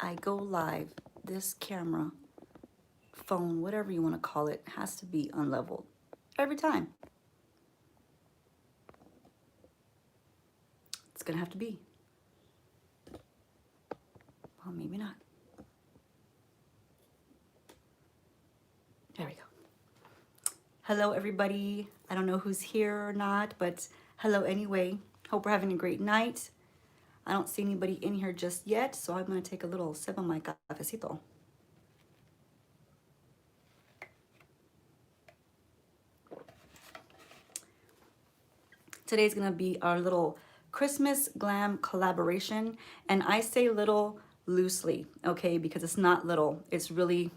I go live, this camera, phone, whatever you want to call it, has to be unleveled every time. It's gonna have to be. Well, maybe not. There we go. Hello, everybody. I don't know who's here or not, but hello anyway. Hope we're having a great night. I don't see anybody in here just yet, so I'm gonna take a little sip of my cafecito. Today's gonna be our little Christmas glam collaboration, and I say little loosely, okay, because it's not little, it's really,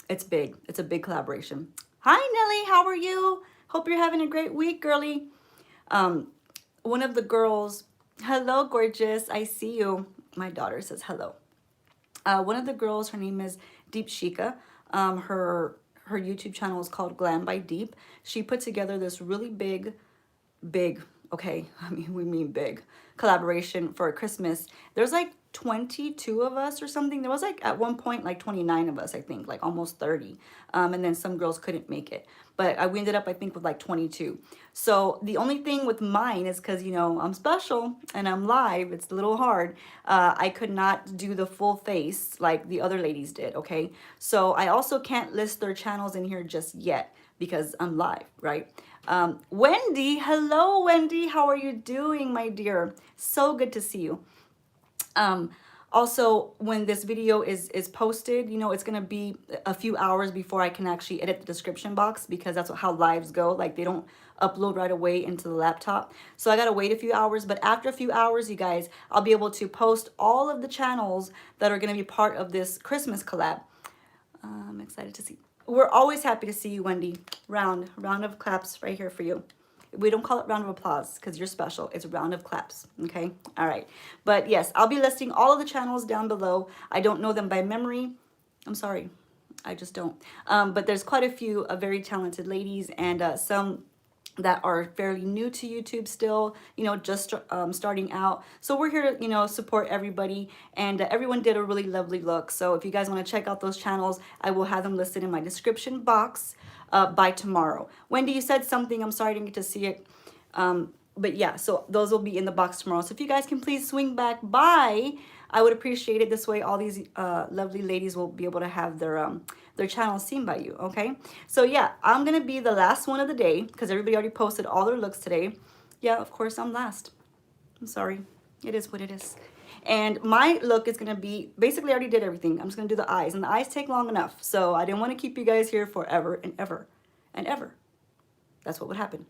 it's big. It's a big collaboration. Hi Nelly, how are you? Hope you're having a great week, girly. One of the girls, hello gorgeous, I see you. My daughter says hello. One of the girls, her name is Deepshika. Her YouTube channel is called Glam by Deep. She put together this really big, okay, I mean, we mean big, collaboration for Christmas. There's like 22 of us or something. There was like at one point like 29 of us, I think, like almost 30. And then some girls couldn't make it. But we ended up, I think, with like 22. So the only thing with mine is because, you know, I'm special and I'm live. It's a little hard. I could not do the full face like the other ladies did, okay? So I also can't list their channels in here just yet because I'm live, right? Wendy, hello Wendy, how are you doing, my dear? So good to see you. Also, when this video is posted, you know, it's gonna be a few hours before I can actually edit the description box, because that's how lives go. Like, they don't upload right away into the laptop, so I gotta wait a few hours. But after a few hours, you guys, I'll be able to post all of the channels that are gonna be part of this Christmas collab. I'm excited to see. We're always happy to see you, Wendy. Round of claps right here for you. We don't call it round of applause because you're special. It's a round of claps, okay? All right. But yes, I'll be listing all of the channels down below. I don't know them by memory. I'm sorry. I just don't. But there's quite a few very talented ladies, and some that are fairly new to YouTube still, you know, just starting out. So we're here to, you know, support everybody, and everyone did a really lovely look. So if you guys want to check out those channels, I will have them listed in my description box by tomorrow. Wendy, you said something. I'm sorry I didn't get to see it. But yeah, so those will be in the box tomorrow. So if you guys can please swing back by, I would appreciate it. This way all these lovely ladies will be able to have their channel seen by you, okay? So yeah, I'm gonna be the last one of the day because everybody already posted all their looks today. Yeah, of course I'm last. I'm sorry. It is what it is. And my look is gonna be, basically I already did everything. I'm just gonna do the eyes, and the eyes take long enough. So I didn't want to keep you guys here forever and ever and ever. That's what would happen.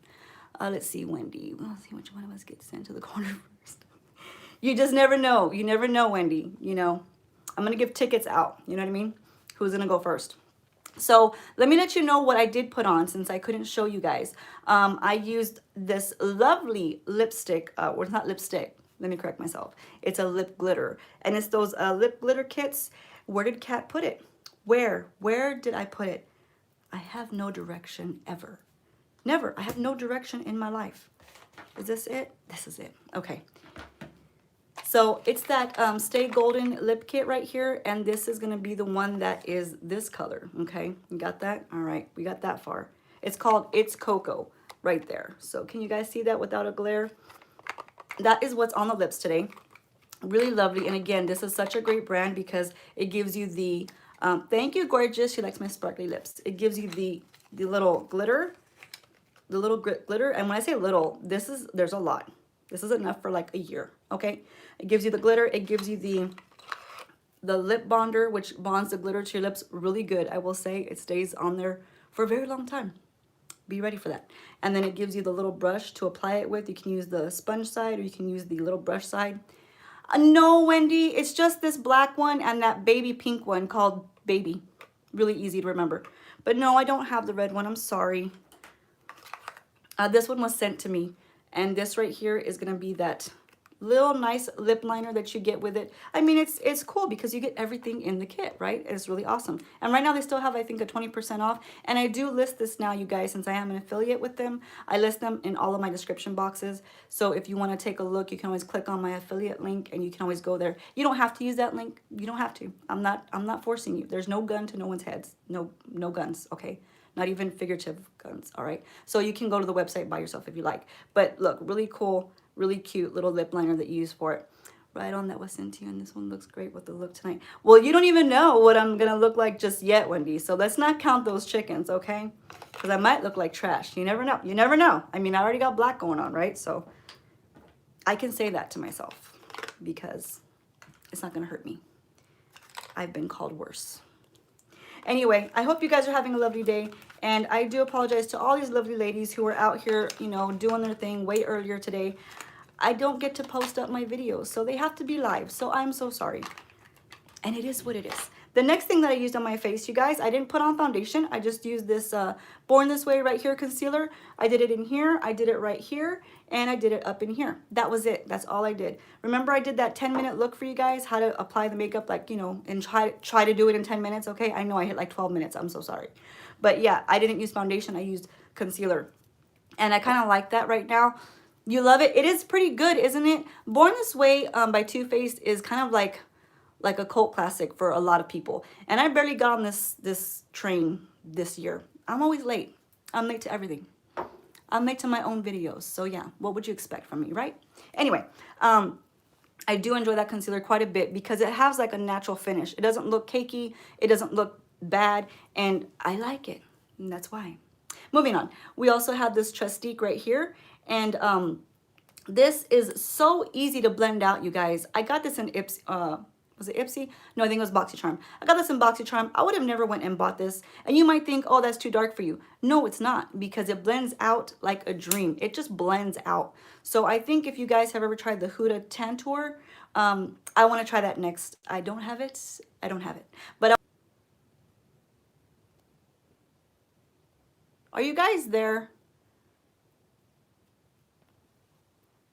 Let's see, Wendy. Let's see which one of us gets sent to the corner first. You just never know. You never know, Wendy. You know, I'm going to give tickets out. You know what I mean? Who's going to go first? So let me let you know what I did put on since I couldn't show you guys. I used this lovely lipstick. Well, it's not lipstick. Let me correct myself. It's a lip glitter. And it's those lip glitter kits. Where did Kat put it? Where did I put it? I have no direction ever. Never. I have no direction in my life. Is this it? This is it. Okay. So it's that Stay Golden lip kit right here. And this is going to be the one that is this color. Okay. You got that? All right. We got that far. It's called It's Cocoa right there. So can you guys see that without a glare? That is what's on the lips today. Really lovely. And again, this is such a great brand because it gives you the, thank you, gorgeous. She likes my sparkly lips. It gives you the little glitter. The little glitter, and when I say little, there's a lot. This is enough for like a year, okay? It gives you the glitter. It gives you the lip bonder, which bonds the glitter to your lips really good. I will say it stays on there for a very long time. Be ready for that. And then it gives you the little brush to apply it with. You can use the sponge side or you can use the little brush side. No, Wendy, it's just this black one and that baby pink one called Baby. Really easy to remember. But no, I don't have the red one. I'm sorry. This one was sent to me, and this right here is going to be that little nice lip liner that you get with it. I mean, it's cool because you get everything in the kit, right? It's really awesome. And right now they still have, I think, a 20% off. And I do list this now, you guys, since I am an affiliate with them. I list them in all of my description boxes. So if you want to take a look, you can always click on my affiliate link and you can always go there. You don't have to use that link. You don't have to. I'm not forcing you. There's no gun to no one's heads. No guns, okay? Not even figurative guns, all right? So you can go to the website by yourself if you like. But look, really cool, really cute little lip liner that you use for it. Right on, that was sent to you, and this one looks great with the look tonight. Well, you don't even know what I'm gonna look like just yet, Wendy. So let's not count those chickens, okay? Because I might look like trash. You never know. You never know. I mean, I already got black going on, right? So I can say that to myself because it's not gonna hurt me. I've been called worse. Anyway, I hope you guys are having a lovely day. And I do apologize to all these lovely ladies who are out here, you know, doing their thing way earlier today. I don't get to post up my videos, so they have to be live. So I'm so sorry. And it is what it is. The next thing that I used on my face, you guys, I didn't put on foundation. I just used this Born This Way right here concealer. I did it in here, I did it right here, and I did it up in here. That was it. That's all I did. Remember I did that 10-minute look for you guys, how to apply the makeup, like, you know, and try to do it in 10 minutes, okay? I know I hit like 12 minutes. I'm so sorry. But yeah, I didn't use foundation. I used concealer. And I kind of like that right now. You love it? It is pretty good, isn't it? Born This Way by Too Faced is kind of like a cult classic for a lot of people. And I barely got on this train this year. I'm always late. I'm late to everything. I'm late to my own videos. So yeah, what would you expect from me, right? Anyway, I do enjoy that concealer quite a bit because it has like a natural finish. It doesn't look cakey. It doesn't look bad. And I like it. And that's why. Moving on. We also have this Trustique right here. And this is so easy to blend out, you guys. I got this in was it Ipsy? No, I think it was BoxyCharm. I got this in BoxyCharm. I would have never went and bought this. And you might think, oh, that's too dark for you. No, it's not, because it blends out like a dream. It just blends out. So I think if you guys have ever tried the Huda Tantour, I want to try that next. I don't have it. I don't have it. But are you guys there?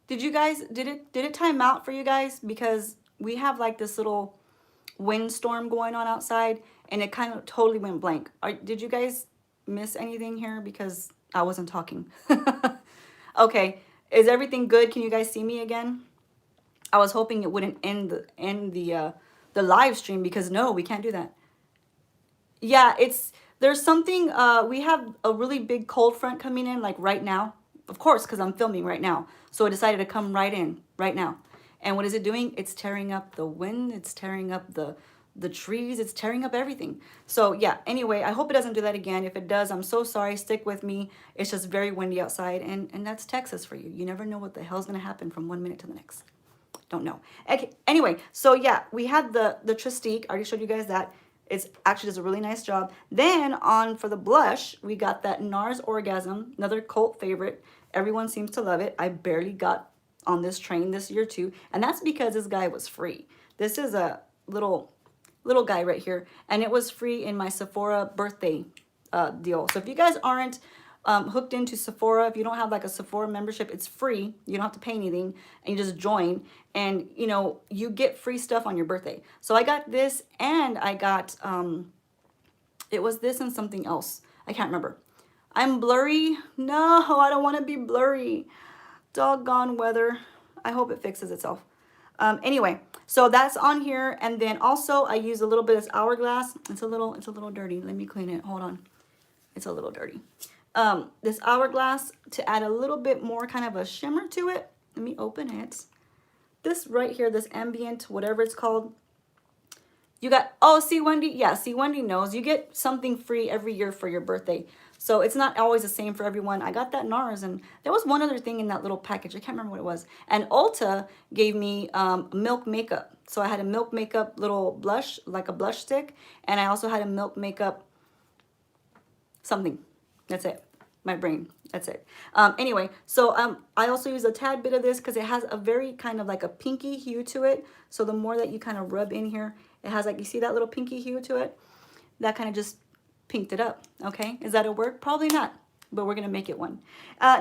Did it time out for you guys? Because we have like this little windstorm going on outside and it kind of totally went blank. Did you guys miss anything here? Because I wasn't talking. Okay, is everything good? Can you guys see me again? I was hoping it wouldn't end the live stream, because no, we can't do that. Yeah, there's something, we have a really big cold front coming in like right now. Of course, because I'm filming right now. So I decided to come right in right now. And what is it doing? It's tearing up the wind. It's tearing up the trees. It's tearing up everything. So yeah, anyway, I hope it doesn't do that again. If it does, I'm so sorry. Stick with me. It's just very windy outside. And that's Texas for you. You never know what the hell's going to happen from 1 minute to the next. Don't know. Okay, anyway, so yeah, we had the Trustique. I already showed you guys that. It's actually does a really nice job. Then on for the blush, we got that Nars Orgasm, another cult favorite. Everyone seems to love it. I barely got on this train this year too, and that's because this guy was free. This is a little guy right here, and it was free in my Sephora birthday deal. So if you guys aren't hooked into Sephora, if you don't have like a Sephora membership, it's free. You don't have to pay anything, and you just join, and you know, you get free stuff on your birthday. So I got this, and I got it was this and something else. I can't remember. I'm blurry. No, I don't want to be blurry. Doggone weather. I hope it fixes itself. Anyway, so that's on here, and then also I use a little bit of Hourglass. It's a little dirty. Let me clean it. Hold on. It's a little dirty. This Hourglass to add a little bit more kind of a shimmer to it. Let me open it. This right here, this ambient, whatever it's called. You got, oh, see Wendy? Yeah, see Wendy knows. You get something free every year for your birthday. So it's not always the same for everyone. I got that Nars, and there was one other thing in that little package. I can't remember what it was. And Ulta gave me Milk Makeup. So I had a Milk Makeup little blush, like a blush stick. And I also had a Milk Makeup something. That's it. My brain. That's it. Anyway, so I also use a tad bit of this because it has a very kind of like a pinky hue to it. So the more that you kind of rub in here, it has like, you see that little pinky hue to it? That kind of just pinked it up. Okay, is that a work? Probably not. but we're gonna make it one.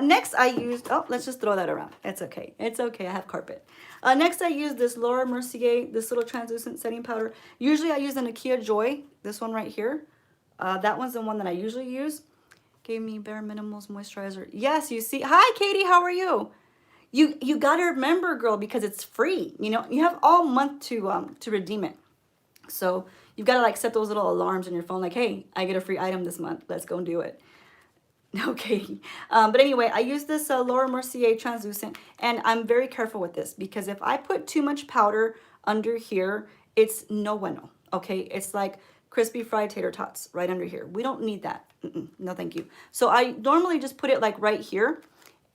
Next I used, oh, let's just throw that around. It's okay. It's okay. I have carpet. Next I used this Laura Mercier, this little translucent setting powder. Usually I use the Nakia Joy, this one right here. That one's the one that I usually use. Gave me Bare Minimals moisturizer. Yes, you see. Hi, Katie. How are you? You gotta remember, girl, because it's free. You know, you have all month to redeem it. So you've got to like set those little alarms on your phone, like, hey, I get a free item this month. Let's go and do it. Okay. But anyway, I use this Laura Mercier translucent, and I'm very careful with this because if I put too much powder under here, it's no bueno. Okay. It's like crispy fried tater tots right under here. We don't need that. No, thank you. So I normally just put it like right here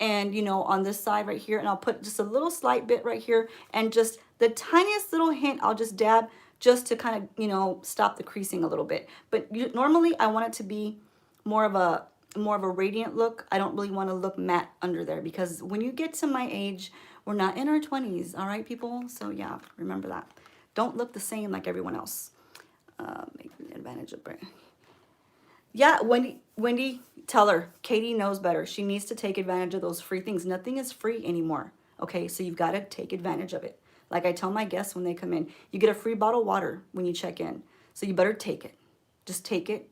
and, you know, on this side right here, and I'll put just a little slight bit right here and just the tiniest little hint I'll just dab just to kind of, you know, stop the creasing a little bit. But normally I want it to be more of a radiant look. I don't really want to look matte under there because when you get to my age, we're not in our 20s, all right, people? So yeah, remember that. Don't look the same like everyone else. Make advantage of it. Yeah, Wendy, tell her. Katie knows better. She needs to take advantage of those free things. Nothing is free anymore. Okay, so you've got to take advantage of it. Like I tell my guests when they come in, you get a free bottle of water when you check in. So you better take it. Just take it.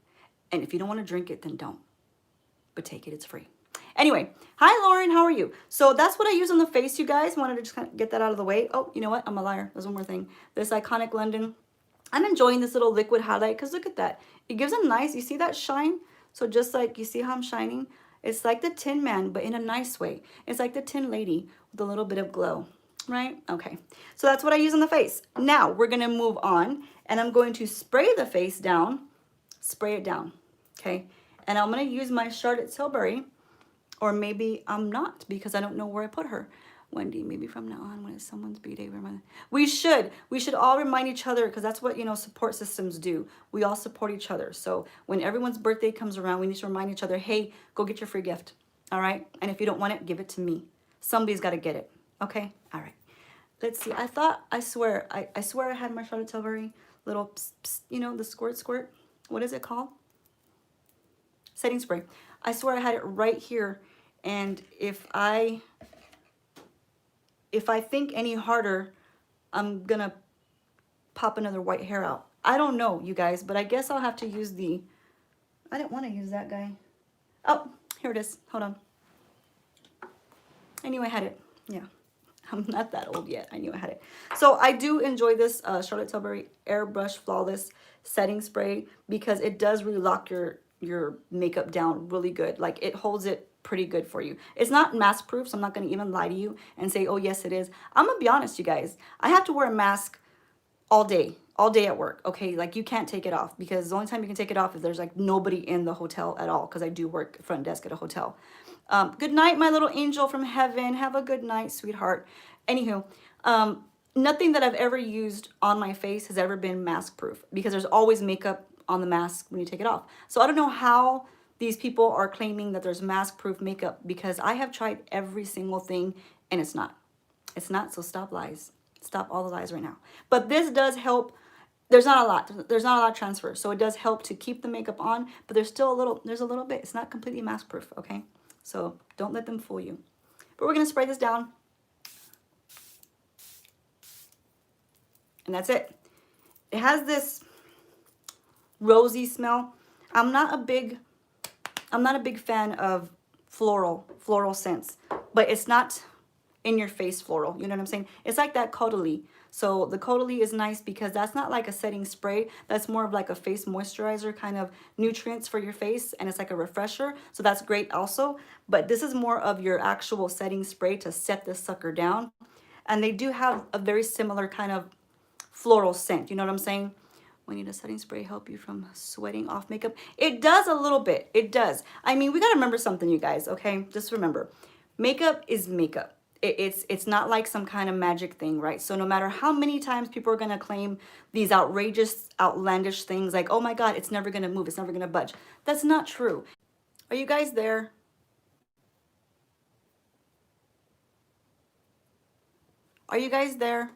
And if you don't want to drink it, then don't. But take it, it's free. Anyway, hi Lauren, how are you? So that's what I use on the face, you guys. Wanted to just kind of get that out of the way. Oh, you know what? I'm a liar. There's one more thing. This Iconic London. I'm enjoying this little liquid highlight because look at that. It gives a nice, you see that shine? So just like, you see how I'm shining? It's like the Tin Man, but in a nice way. It's like the Tin Lady with a little bit of glow, right? Okay, so that's what I use on the face. Now we're gonna move on and I'm going to spray the face down, spray it down, okay? And I'm gonna use my Charlotte Tilbury, or maybe I'm not because I don't know where I put her. Wendy, maybe from now on when it's someone's B-day, we should all remind each other because that's what, you know, support systems do. We all support each other. So when everyone's birthday comes around, we need to remind each other, hey, go get your free gift. All right. And if you don't want it, give it to me. Somebody's got to get it. Okay. All right. Let's see. I swear I had my Charlotte Tilbury little, psst, psst, you know, the squirt. What is it called? Setting spray. I swear I had it right here. And if I think any harder, I'm gonna pop another white hair out. I don't know, you guys, but I guess I'll have to use I didn't want to use that guy. Oh, here it is. Hold on. I knew I had it. Yeah, I'm not that old yet. I knew I had it. So I do enjoy this Charlotte Tilbury Airbrush Flawless Setting Spray because it does really lock your makeup down really good. Like it holds it pretty good for you. It's not mask proof, so I'm not going to even lie to you and say, oh yes it is. I'm gonna be honest, you guys, I have to wear a mask all day at work. Okay, like you can't take it off because the only time you can take it off if there's like nobody in the hotel at all, because I do work front desk at a hotel. Good night, my little angel from heaven. Have a good night, sweetheart. Anywho, nothing that I've ever used on my face has ever been mask proof because there's always makeup on the mask when you take it off. So I don't know how these people are claiming that there's mask proof makeup because I have tried every single thing and it's not. It's not, so stop lies. Stop all the lies right now. But this does help. There's not a lot of transfer. So it does help to keep the makeup on, but there's still there's a little bit. It's not completely mask proof, okay? So don't let them fool you. But we're gonna spray this down. And that's it. It has this rosy smell. I'm not a big fan of floral scents, but it's not in your face floral. You know what I'm saying? It's like that Caudalie. So the Caudalie is nice because that's not like a setting spray. That's more of like a face moisturizer kind of nutrients for your face. And it's like a refresher. So that's great also. But this is more of your actual setting spray to set this sucker down. And they do have a very similar kind of floral scent. You know what I'm saying? We need a setting spray help you from sweating off makeup. It does a little bit. It does. I mean, we got to remember something, you guys, okay? Just remember, makeup is makeup. It's not like some kind of magic thing, right? So no matter how many times people are going to claim these outrageous, outlandish things like, oh my God, it's never going to move. It's never going to budge. That's not true. Are you guys there? Are you guys there?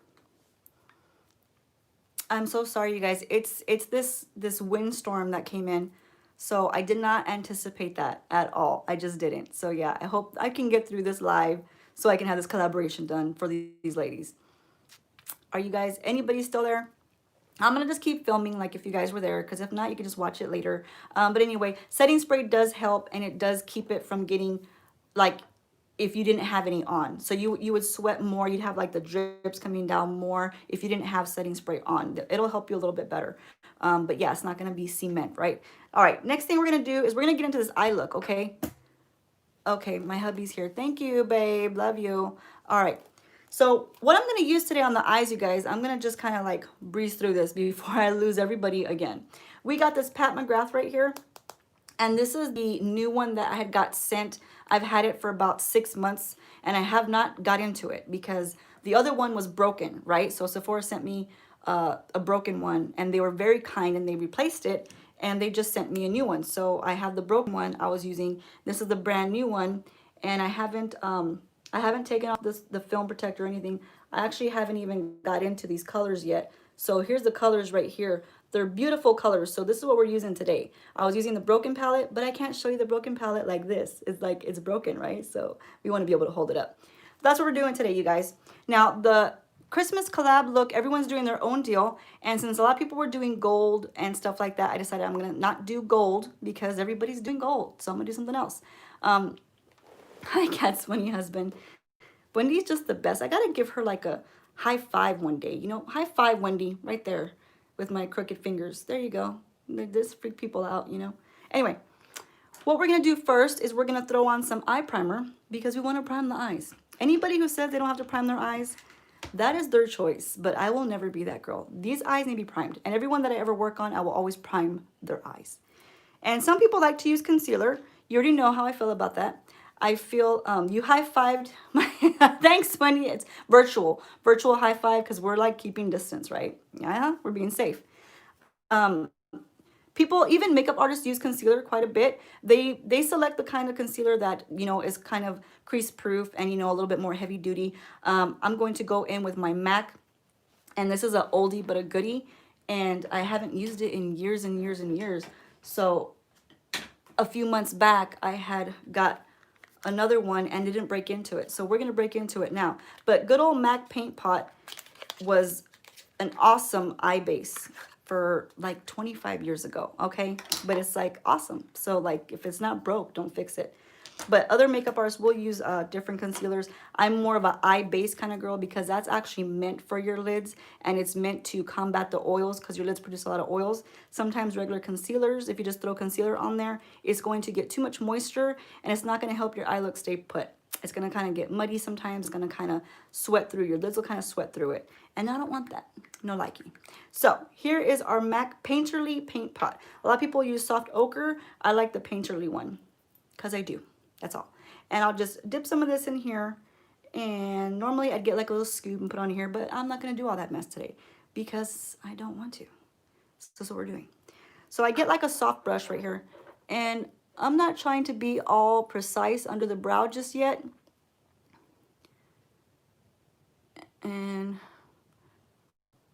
I'm so sorry, you guys. It's this windstorm that came in. So I did not anticipate that at all. I just didn't. So yeah, I hope I can get through this live so I can have this collaboration done for these ladies. Are you guys, anybody still there? I'm going to just keep filming like if you guys were there, because if not, you can just watch it later. But anyway, setting spray does help, and it does keep it from getting like if you didn't have any on. So you would sweat more. You'd have like the drips coming down more if you didn't have setting spray on. It'll help you a little bit better. But yeah, it's not going to be cement, right? All right, next thing we're going to do is we're going to get into this eye look, okay? Okay, my hubby's here. Thank you, babe. Love you. All right. So what I'm going to use today on the eyes, you guys, I'm going to just kind of like breeze through this before I lose everybody again. We got this Pat Mcgrath right here. And this is the new one that I had got sent. I've had it for about 6 months and I have not got into it because the other one was broken, right? So Sephora sent me a broken one and they were very kind and they replaced it and they just sent me a new one. So I have the broken one I was using. This is the brand new one and I haven't taken off the film protector or anything. I actually haven't even got into these colors yet. So here's the colors right here. They're beautiful colors. So this is what we're using today. I was using the broken palette, but I can't show you the broken palette like this. It's like it's broken, right? So we want to be able to hold it up. That's what we're doing today, you guys. Now, the Christmas collab look, everyone's doing their own deal. And since a lot of people were doing gold and stuff like that, I decided I'm going to not do gold because everybody's doing gold. So I'm going to do something else. Hi, Cat's funny husband. Wendy's just the best. I got to give her like a high five one day. You know, high five, Wendy, right there with my crooked fingers. There you go. This freak people out, you know. Anyway, what we're going to do first is we're going to throw on some eye primer because we want to prime the eyes. Anybody who says they don't have to prime their eyes, that is their choice, but I will never be that girl. These eyes need to be primed, and everyone that I ever work on, I will always prime their eyes. And some people like to use concealer. You already know how I feel about that. I feel you high-fived my thanks, Wendy. It's virtual high five because we're like keeping distance, right? Yeah, we're being safe. People, even makeup artists, use concealer quite a bit. They select the kind of concealer that, you know, is kind of crease proof and, you know, a little bit more heavy duty. I'm going to go in with my MAC, and this is a oldie but a goodie, and I haven't used it in years and years and years. So a few months back I had got another one and didn't break into it. So we're going to break into it now. But good old MAC Paint Pot was an awesome eye base for like 25 years ago, okay? But it's like awesome. So like if it's not broke, don't fix it. But other makeup artists will use different concealers. I'm more of an eye base kind of girl because that's actually meant for your lids and it's meant to combat the oils because your lids produce a lot of oils. Sometimes regular concealers, if you just throw concealer on there, it's going to get too much moisture and it's not going to help your eye look stay put. It's going to kind of get muddy sometimes. It's going to kind of sweat through. Your lids will kind of sweat through it. And I don't want that. No likey. So here is our MAC Painterly Paint Pot. A lot of people use soft ochre. I like the Painterly one because I do. That's all. And I'll just dip some of this in here. And normally I'd get like a little scoop and put on here, but I'm not going to do all that mess today because I don't want to. So that's what we're doing. So I get like a soft brush right here. And I'm not trying to be all precise under the brow just yet. And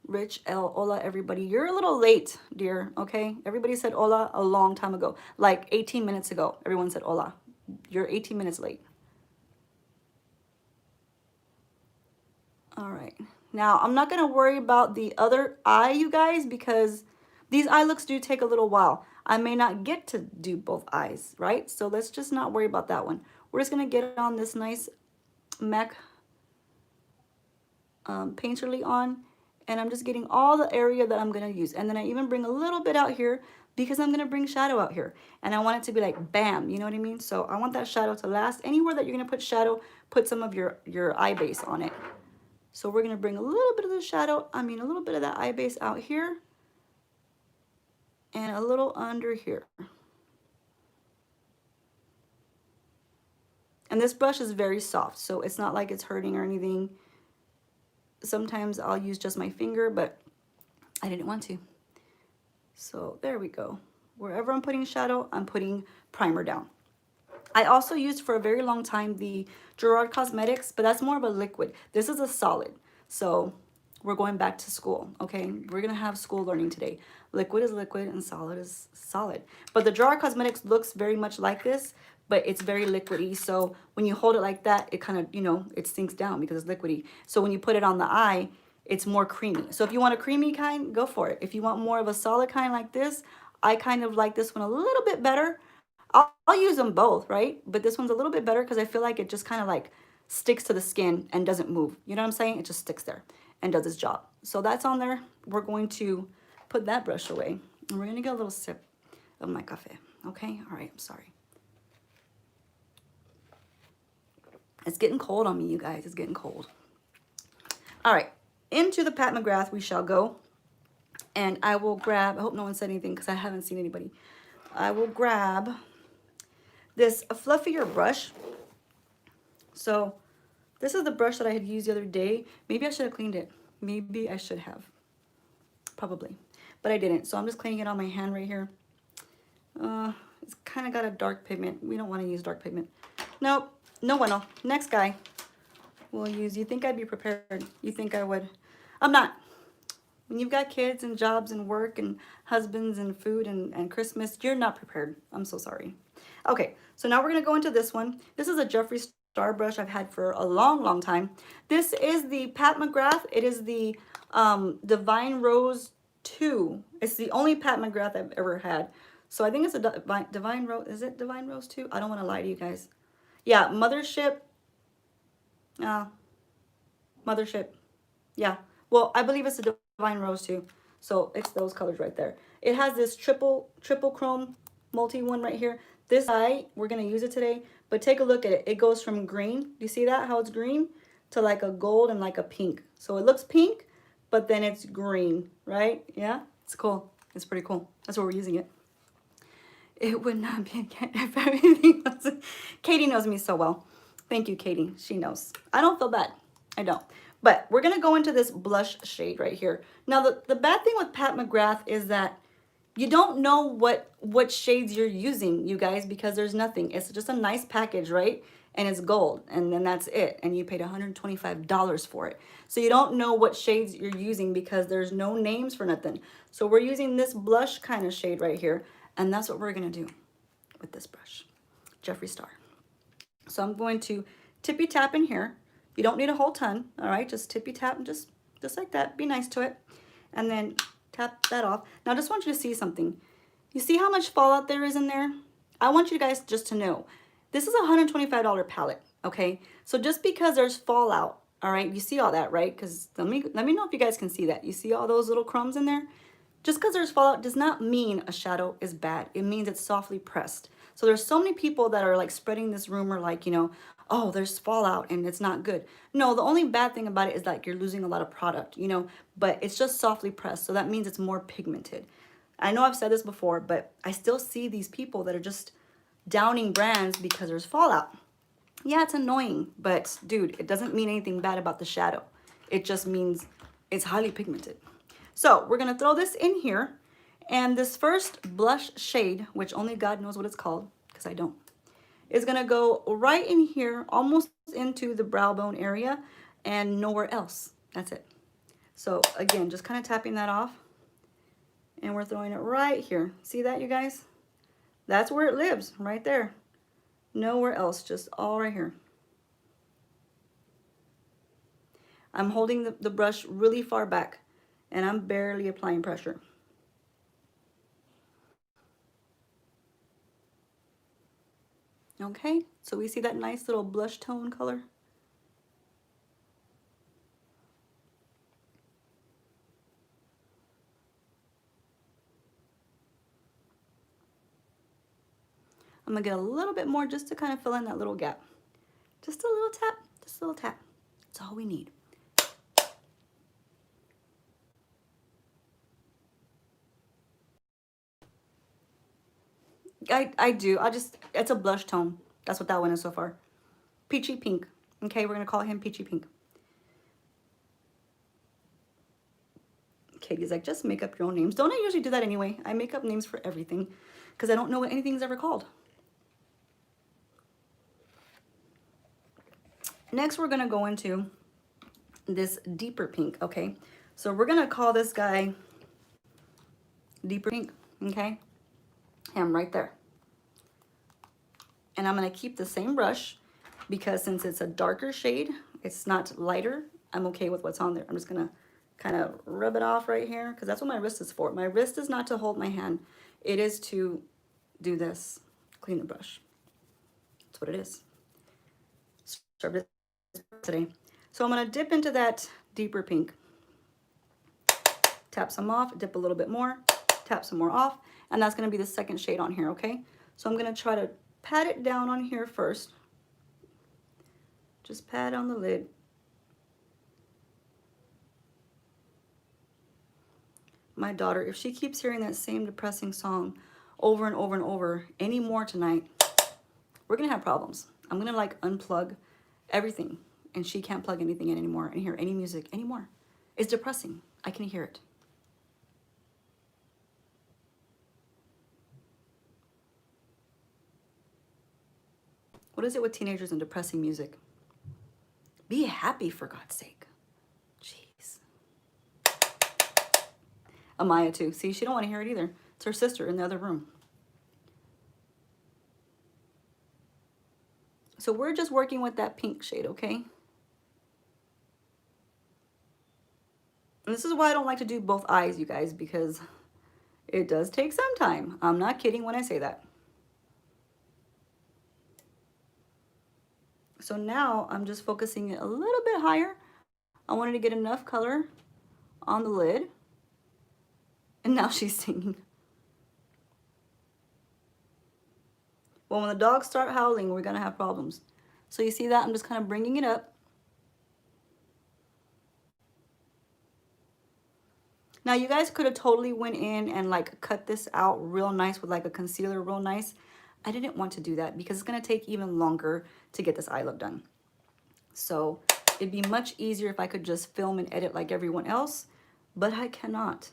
Rich L, hola everybody. You're a little late, dear, okay? Everybody said hola a long time ago. Like 18 minutes ago, everyone said hola. You're 18 minutes late. All right. Now, I'm not going to worry about the other eye, you guys, because these eye looks do take a little while. I may not get to do both eyes, right? So let's just not worry about that one. We're just going to get on this nice MAC Painterly on, and I'm just getting all the area that I'm going to use. And then I even bring a little bit out here because I'm going to bring shadow out here. And I want it to be like bam, you know what I mean? So I want that shadow to last. Anywhere that you're going to put shadow, put some of your eye base on it. So we're going to bring a little bit of the shadow, a little bit of that eye base out here. And a little under here. And this brush is very soft, so it's not like it's hurting or anything. Sometimes I'll use just my finger, but I didn't want to. So there we go. Wherever I'm putting shadow, I'm putting primer down. I also used for a very long time the Gerard Cosmetics, but that's more of a liquid. This is a solid. So we're going back to school, okay? We're gonna have school learning today. Liquid is liquid and solid is solid. But the Jar Cosmetics looks very much like this, but it's very liquidy. So when you hold it like that, it kind of, you know, it sinks down because it's liquidy. So when you put it on the eye, it's more creamy. So if you want a creamy kind, go for it. If you want more of a solid kind like this, I kind of like this one a little bit better. I'll use them both, right? But this one's a little bit better because I feel like it just kind of like sticks to the skin and doesn't move. You know what I'm saying? It just sticks there and does its job. So that's on there. We're going to put that brush away. And we're going to get a little sip of my cafe. Okay? All right. I'm sorry. It's getting cold on me, you guys. It's getting cold. All right. Into the Pat Mcgrath we shall go. And I will grab, I hope no one said anything because I haven't seen anybody. I will grab this fluffier brush. So this is the brush that I had used the other day. Maybe I should have cleaned it. Maybe I should have. Probably. But I didn't. So I'm just cleaning it on my hand right here. It's kind of got a dark pigment. We don't want to use dark pigment. Nope. No bueno. Next guy we'll use. You think I'd be prepared? You think I would? I'm not. When you've got kids and jobs and work and husbands and food and Christmas, you're not prepared. I'm so sorry. Okay, so now we're going to go into this one. This is a Jeffree Star brush I've had for a long, long time. This is the Pat Mcgrath. It is the Divine Rose 2. It's the only Pat Mcgrath I've ever had. So I think it's a Divine Rose. Is it Divine Rose 2? I don't want to lie to you guys. Yeah, Mothership. Mothership. Yeah. Well, I believe it's a Divine Rose 2. So it's those colors right there. It has this triple chrome multi one right here. This eye, we're going to use it today. But take a look at it. It goes from green. Do you see that? How it's green? To like a gold and like a pink. So it looks pink, but then it's green, right? Yeah? It's cool. It's pretty cool. That's why we're using it. It would not be again if everything wasn't. Katie knows me so well. Thank you, Katie. She knows. I don't feel bad. I don't. But we're going to go into this blush shade right here. Now, the bad thing with Pat Mcgrath is that you don't know what shades you're using, you guys, because there's nothing. It's just a nice package, right? And it's gold, and then that's it. And you paid $125 for it. So you don't know what shades you're using because there's no names for nothing. So we're using this blush kind of shade right here. And that's what we're going to do with this brush, Jeffree Star. So I'm going to tippy tap in here. You don't need a whole ton, all right? Just tippy tap and just like that. Be nice to it. And then tap that off. Now I just want you to see something. You see how much fallout there is in there? I want you guys just to know. This is a $125 palette, okay? So just because there's fallout, all right? You see all that, right? Because let me know if you guys can see that. You see all those little crumbs in there? Just because there's fallout does not mean a shadow is bad. It means it's softly pressed. So there's so many people that are like spreading this rumor like, you know, oh, there's fallout and it's not good. No, the only bad thing about it is like you're losing a lot of product, you know, but it's just softly pressed. So that means it's more pigmented. I know I've said this before, but I still see these people that are just downing brands because there's fallout. Yeah, it's annoying, but dude, it doesn't mean anything bad about the shadow. It just means it's highly pigmented. So we're going to throw this in here. And this first blush shade, which only God knows what it's called, because I don't, is going to go right in here, almost into the brow bone area and nowhere else. That's it. So again, just kind of tapping that off. And we're throwing it right here. See that, you guys? That's where it lives, right there. Nowhere else, just all right here. I'm holding the brush really far back. And I'm barely applying pressure. Okay, so we see that nice little blush tone color. I'm gonna get a little bit more just to kind of fill in that little gap. Just a little tap, just a little tap. That's all we need. I do. It's a blush tone. That's what that one is so far. Peachy pink. Okay, we're going to call him Peachy Pink. Katie's like, just make up your own names. Don't I usually do that anyway? I make up names for everything because I don't know what anything's ever called. Next, we're going to go into this deeper pink, okay? So we're gonna call this guy deeper pink, okay? Him right there. And I'm gonna keep the same brush because since it's a darker shade, it's not lighter, I'm okay with what's on there. I'm just gonna kind of rub it off right here because that's what my wrist is for. My wrist is not to hold my hand. It is to do this, clean the brush. That's what it is. Today. So I'm gonna dip into that deeper pink. Tap some off, dip a little bit more, tap some more off, and that's gonna be the second shade on here, okay? So I'm gonna try to pat it down on here first. Just pat on the lid. My daughter, if she keeps hearing that same depressing song over and over and over anymore tonight, we're gonna have problems. I'm gonna like unplug everything and she can't plug anything in anymore and hear any music anymore. It's depressing. I can hear it. What is it with teenagers and depressing music? Be happy, for God's sake. Jeez. Amaya too. See, she don't want to hear it either. It's her sister in the other room. So we're just working with that pink shade, okay? And this is why I don't like to do both eyes, you guys, because it does take some time. I'm not kidding when I say that. So now I'm just focusing it a little bit higher. I wanted to get enough color on the lid. And now she's singing. Well, when the dogs start howling, we're going to have problems. So you see that? I'm just kind of bringing it up. Now, you guys could have totally went in and like cut this out real nice with like a concealer real nice. I didn't want to do that because it's going to take even longer to get this eye look done. So it'd be much easier if I could just film and edit like everyone else, but I cannot.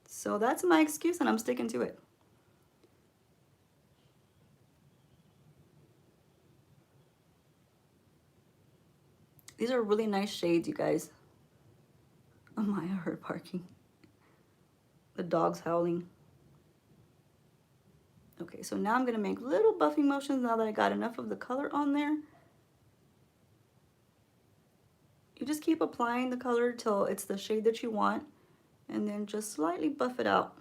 So that's my excuse and I'm sticking to it. These are really nice shades, you guys. Oh my, I heard barking. The dog's howling. Okay, so now I'm gonna make little buffing motions now that I got enough of the color on there. You just keep applying the color till it's the shade that you want and then just slightly buff it out.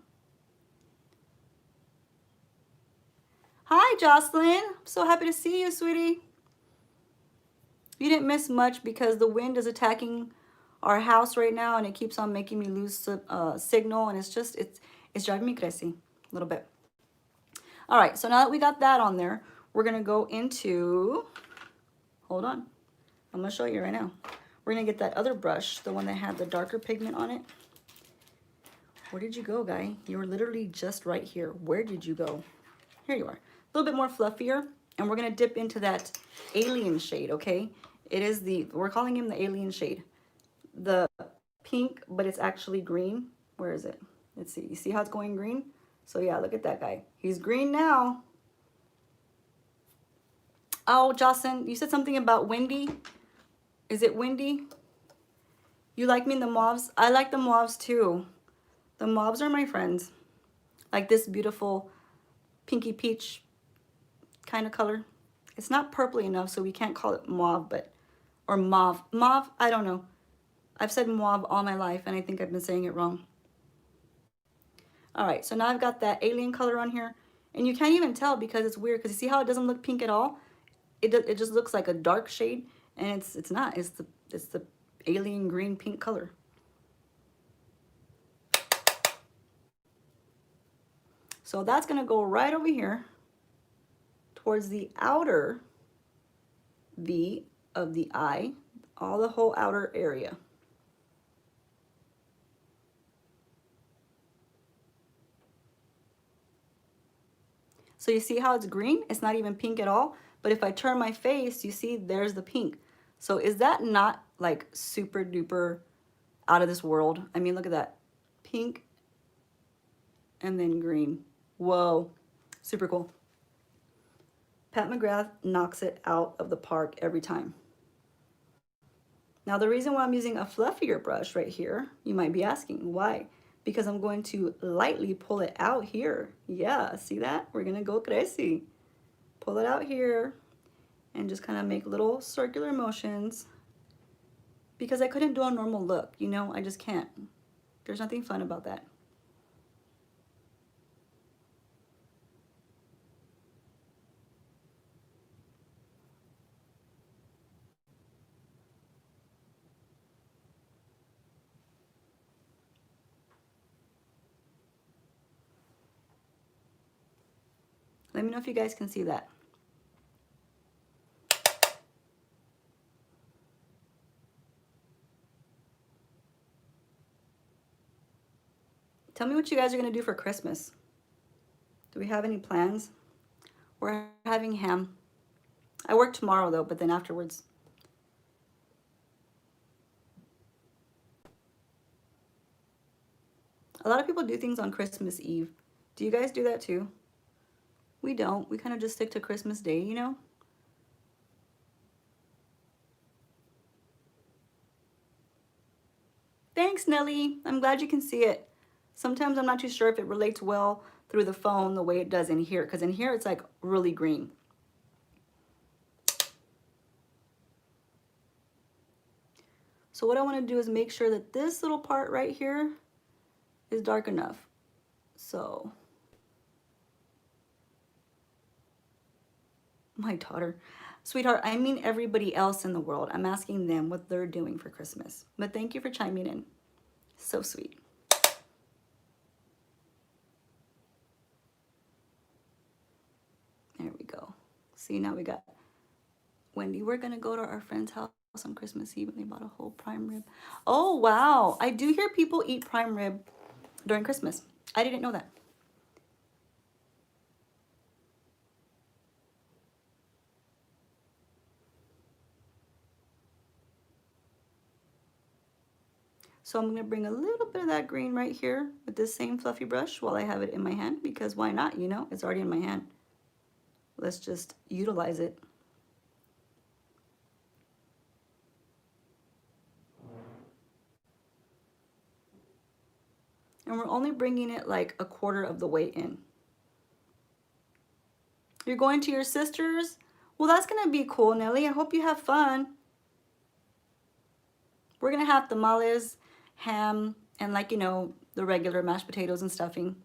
Hi, Jocelyn. I'm so happy to see you, sweetie. You didn't miss much because the wind is attacking our house right now and it keeps on making me lose signal and it's driving me crazy a little bit. All right, so now that we got that on there, we're gonna go into, hold on, I'm gonna show you right now. We're gonna get that other brush, the one that had the darker pigment on it. Where did you go, guy? You were literally just right here. Where did you go? Here you are. A little bit more fluffier, and we're gonna dip into that alien shade, okay? It is we're calling him the alien shade. The pink, but it's actually green. Where is it? Let's see. You see how it's going green? So yeah, look at that guy. He's green now. Oh, Jocelyn, you said something about windy. Is it windy? You like me in the mauves? I like the mauves too. The mauves are my friends. Like this beautiful pinky peach kind of color. It's not purpley enough, so we can't call it mauve, but, or mauve. Mauve, I don't know. I've said mauve all my life, and I think I've been saying it wrong. All right, so now I've got that alien color on here, and you can't even tell because it's weird, because you see how it doesn't look pink at all? It just looks like a dark shade, and it's not. It's the alien green pink color. So that's gonna go right over here towards the outer V of the eye, the whole outer area. So you see how it's green? It's not even pink at all. But if I turn my face, you see there's the pink. So is that not like super duper out of this world? I mean, look at that. Pink and then green. Whoa, super cool. Pat Mcgrath knocks it out of the park every time. Now the reason why I'm using a fluffier brush right here, you might be asking why? Because I'm going to lightly pull it out here. Yeah, see that? We're gonna go crazy. Pull it out here and just kind of make little circular motions because I couldn't do a normal look, you know, I just can't. There's nothing fun about that. Let me know if you guys can see that. Tell me what you guys are gonna do for Christmas. Do we have any plans? We're having ham. I work tomorrow though, but then afterwards. A lot of people do things on Christmas Eve. Do you guys do that too? We don't. We kind of just stick to Christmas Day, you know? Thanks, Nelly. I'm glad you can see it. Sometimes I'm not too sure if it relates well through the phone the way it does in here, because in here it's like really green. So what I want to do is make sure that this little part right here is dark enough. So, my daughter, sweetheart, I mean everybody else in the world. I'm asking them what they're doing for Christmas. But thank you for chiming in. So sweet. There we go. See, now we got Wendy. We're going to go to our friend's house on Christmas Eve and they bought a whole prime rib. Oh, wow. I do hear people eat prime rib during Christmas. I didn't know that. So I'm going to bring a little bit of that green right here with this same fluffy brush while I have it in my hand, because why not, you know? It's already in my hand. Let's just utilize it. And we're only bringing it like a quarter of the way in. You're going to your sister's? Well, that's going to be cool, Nelly. I hope you have fun. We're going to have tamales, ham, and like, you know, the regular mashed potatoes and stuffing.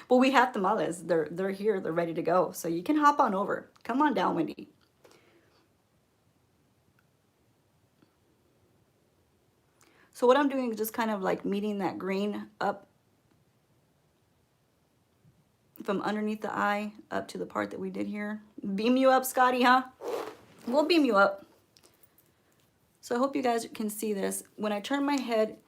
Well, we have tamales. They're here. They're ready to go. So you can hop on over. Come on down, Wendy. So what I'm doing is just kind of like meeting that green up from underneath the eye up to the part that we did here. Beam you up, Scotty, huh? We'll beam you up. So I hope you guys can see this. When I turn my head,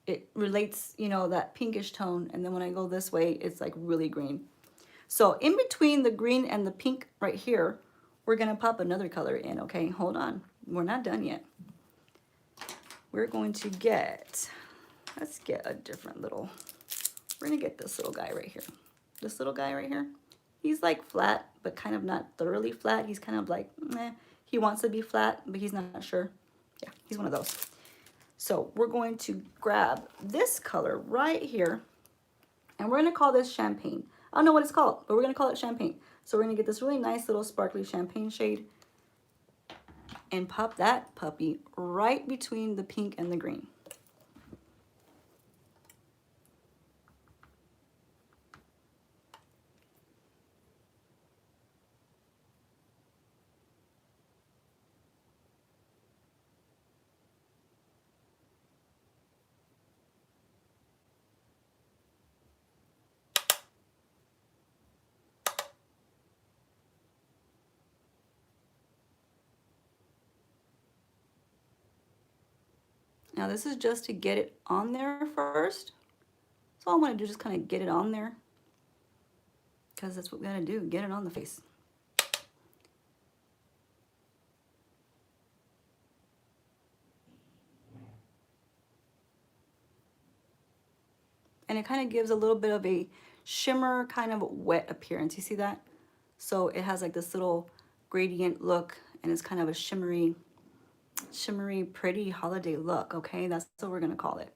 it relates, you know, that pinkish tone. And then when I go this way, it's like really green. So in between the green and the pink right here, we're going to pop another color in, okay? Hold on. We're not done yet. We're going to get, let's get a different little, we're going to get this little guy right here. This little guy right here. He's like flat, but kind of not thoroughly flat. He's kind of like, meh. He wants to be flat, but he's not sure. Yeah, he's one of those. So we're going to grab this color right here, and we're going to call this champagne. I don't know what it's called, but we're going to call it champagne. So we're going to get this really nice little sparkly champagne shade and pop that puppy right between the pink and the green. Now this is just to get it on there first. So all I want to do is just kind of get it on there, because that's what we got to do, get it on the face. And it kind of gives a little bit of a shimmer, kind of wet appearance. You see that? So it has like this little gradient look, and it's kind of a shimmery, pretty holiday look, okay? That's what we're gonna call it.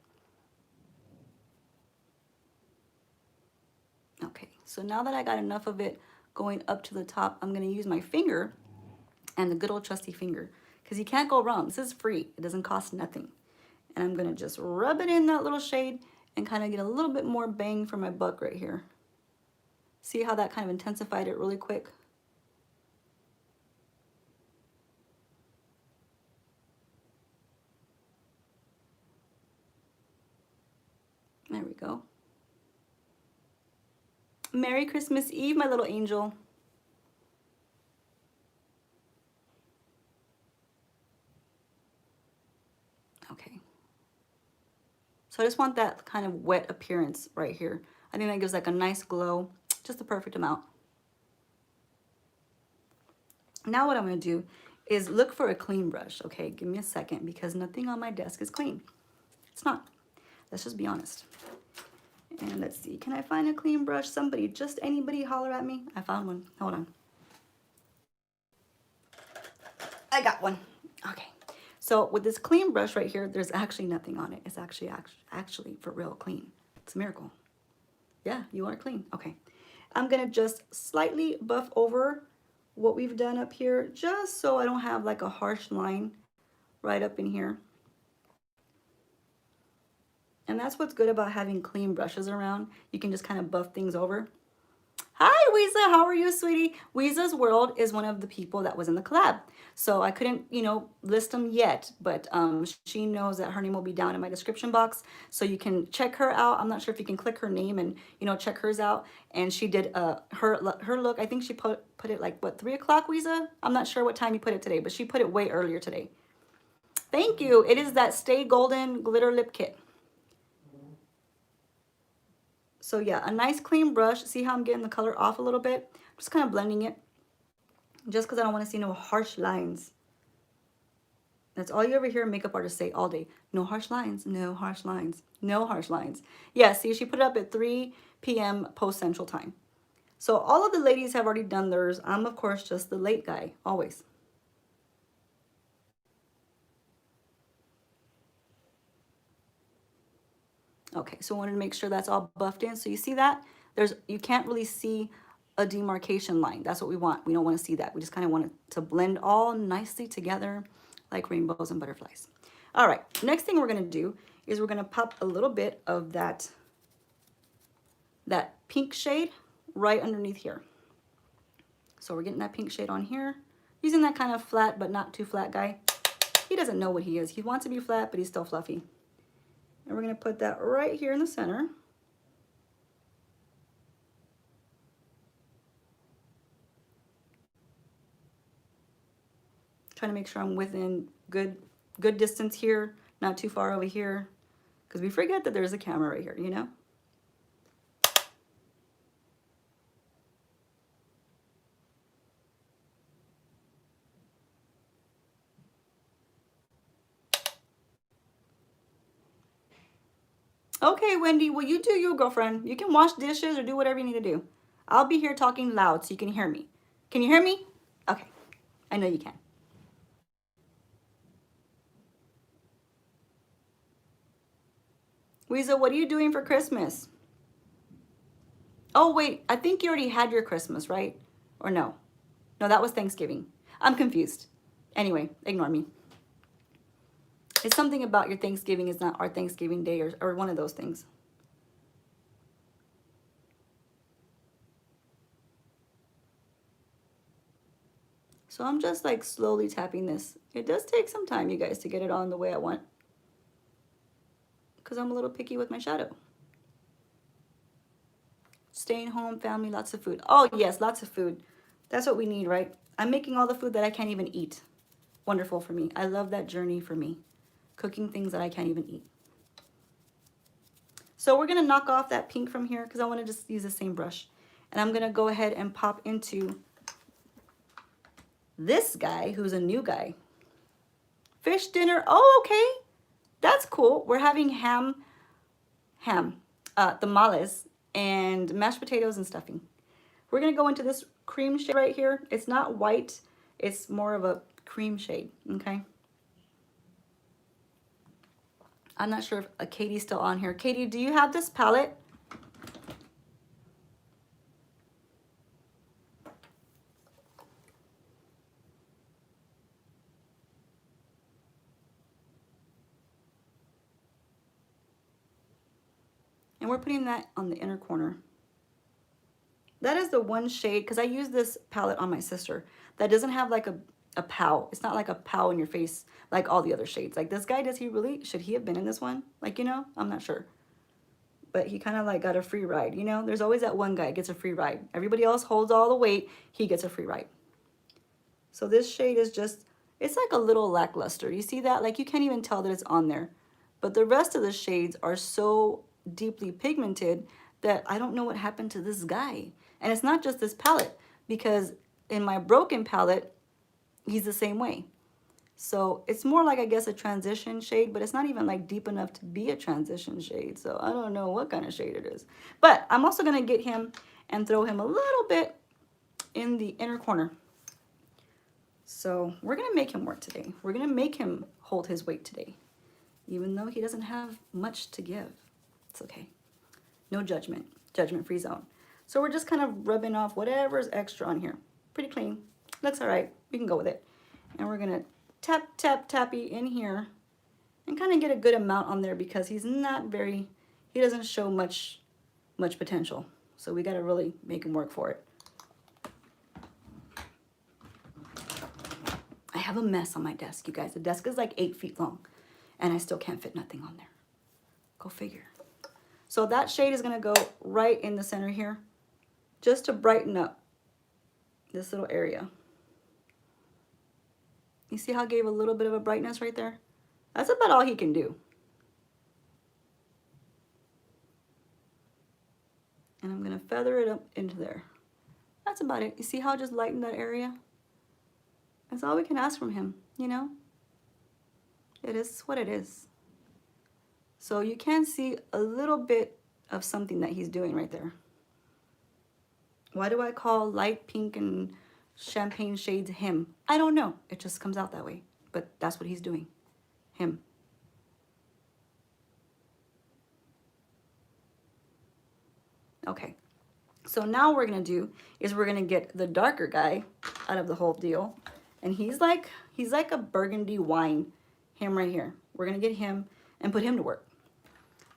Okay, so now that I got enough of it going up to the top, I'm gonna use my finger and the good old trusty finger, because you can't go wrong. This is free, it doesn't cost nothing. And I'm gonna just rub it in that little shade and kind of get a little bit more bang for my buck right here. See how that kind of intensified it really quick? There we go. Merry Christmas Eve, my little angel. Okay. So I just want that kind of wet appearance right here. I think that gives like a nice glow, just the perfect amount. Now what I'm gonna do is look for a clean brush, okay? Give me a second, because nothing on my desk is clean. It's not. Let's just be honest. And let's see, can I find a clean brush? Somebody, just anybody holler at me. I found one, hold on. I got one, okay. So with this clean brush right here, there's actually nothing on it. It's actually for real clean. It's a miracle. Yeah, you are clean, okay. I'm gonna just slightly buff over what we've done up here, just so I don't have like a harsh line right up in here. And that's what's good about having clean brushes around. You can just kind of buff things over. Hi, Weeza. How are you, sweetie? Weeza's World is one of the people that was in the collab. So I couldn't, you know, list them yet, but she knows that her name will be down in my description box. So you can check her out. I'm not sure if you can click her name and, you know, check hers out. And she did her look. I think she put it like, what, 3 o'clock, Weeza? I'm not sure what time you put it today, but she put it way earlier today. Thank you. It is that Stay Golden Glitter Lip Kit. So yeah, a nice clean brush. See how I'm getting the color off a little bit? I'm just kind of blending it, just because I don't want to see no harsh lines. That's all you ever hear makeup artists say all day. No harsh lines, no harsh lines, no harsh lines. Yeah, see, she put it up at 3 p.m. post Central Time. So all of the ladies have already done theirs. I'm, of course, just the late guy, always. Okay, so I wanted to make sure that's all buffed in. So you see that? You can't really see a demarcation line. That's what we want. We don't want to see that. We just kind of want it to blend all nicely together like rainbows and butterflies. All right, next thing we're going to do is we're going to pop a little bit of that pink shade right underneath here. So we're getting that pink shade on here, using that kind of flat but not too flat guy. He doesn't know what he is. He wants to be flat, but he's still fluffy. And we're going to put that right here in the center. Trying to make sure I'm within good distance here, not too far over here, because we forget that there's a camera right here, you know? Okay, Wendy, well, you do you, girlfriend. You can wash dishes or do whatever you need to do. I'll be here talking loud so you can hear me. Can you hear me? Okay, I know you can. Weeza, what are you doing for Christmas? Oh, wait, I think you already had your Christmas, right? Or no? No, that was Thanksgiving. I'm confused. Anyway, ignore me. It's something about your Thanksgiving is not our Thanksgiving Day or one of those things. So I'm just like slowly tapping this. It does take some time, you guys, to get it on the way I want, because I'm a little picky with my shadow. Staying home, family, lots of food. Oh yes, lots of food. That's what we need, right? I'm making all the food that I can't even eat. Wonderful for me. I love that journey for me. Cooking things that I can't even eat. So we're going to knock off that pink from here because I want to just use the same brush. And I'm going to go ahead and pop into this guy who's a new guy. Fish dinner. Oh, okay. That's cool. We're having tamales and mashed potatoes and stuffing. We're going to go into this cream shade right here. It's not white. It's more of a cream shade, okay? I'm not sure if Katie's still on here. Katie, do you have this palette? And we're putting that on the inner corner. That is the one shade, because I use this palette on my sister, that doesn't have like a pow. It's not like a pow in your face like all the other shades. Like this guy, does he really, should he have been in this one? Like, you know, I'm not sure. But he kind of like got a free ride, you know? There's always that one guy gets a free ride. Everybody else holds all the weight. He gets a free ride. So this shade is just, it's like a little lackluster. You see that? Like you can't even tell that it's on there. But the rest of the shades are so deeply pigmented that I don't know what happened to this guy. And it's not just this palette, because in my Broken palette, he's the same way. So it's more like, I guess, a transition shade, but it's not even like deep enough to be a transition shade. So I don't know what kind of shade it is. But I'm also going to get him and throw him a little bit in the inner corner. So we're going to make him work today. We're going to make him hold his weight today, even though he doesn't have much to give. It's okay. No judgment. Judgment-free zone. So we're just kind of rubbing off whatever's extra on here. Pretty clean. Looks all right. We can go with it. And we're going to tap, tap, tappy in here and kind of get a good amount on there, because he's not very, he doesn't show much potential. So we got to really make him work for it. I have a mess on my desk, you guys. The desk is like 8 feet long and I still can't fit nothing on there. Go figure. So that shade is going to go right in the center here, just to brighten up this little area. You see how I gave a little bit of a brightness right there? That's about all he can do. And I'm going to feather it up into there. That's about it. You see how I just lightened that area? That's all we can ask from him, you know? It is what it is. So you can see a little bit of something that he's doing right there. Why do I call light pink and champagne shades him? I don't know. It just comes out that way. But that's what he's doing. Him. Okay. So now what we're going to do is we're going to get the darker guy out of the whole deal. And he's like a burgundy wine. Him right here. We're going to get him and put him to work.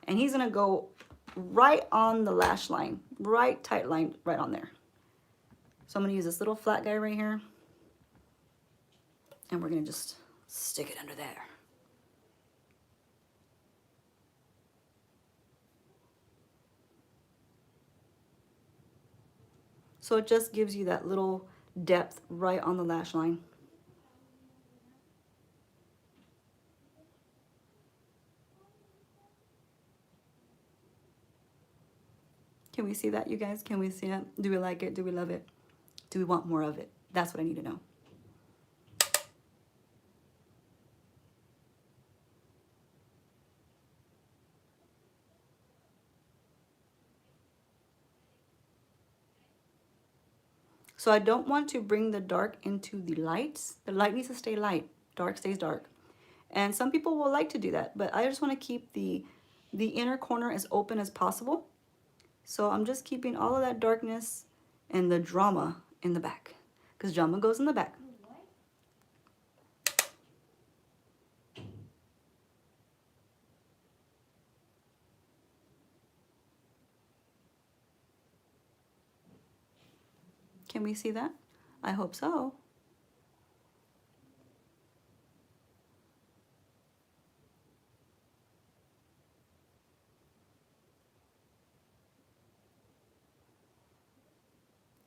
And he's going to go right on the lash line, right tight line, right on there. So I'm going to use this little flat guy right here. And we're going to just stick it under there. So it just gives you that little depth right on the lash line. Can we see that, you guys? Can we see it? Do we like it? Do we love it? Do we want more of it? That's what I need to know. So I don't want to bring the dark into the lights. The light needs to stay light. Dark stays dark. And some people will like to do that, but I just want to keep the inner corner as open as possible. So I'm just keeping all of that darkness and the drama in the back, because drama goes in the back. Can we see that? I hope so.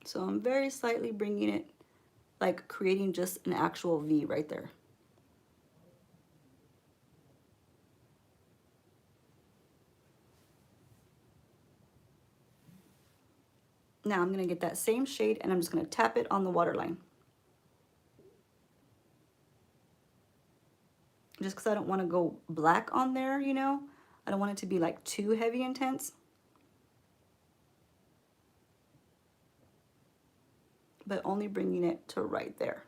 So I'm very slightly bringing it, like creating just an actual V right there. Now I'm going to get that same shade and I'm just going to tap it on the waterline. Just because I don't want to go black on there, you know. I don't want it to be like too heavy intense. But only bringing it to right there.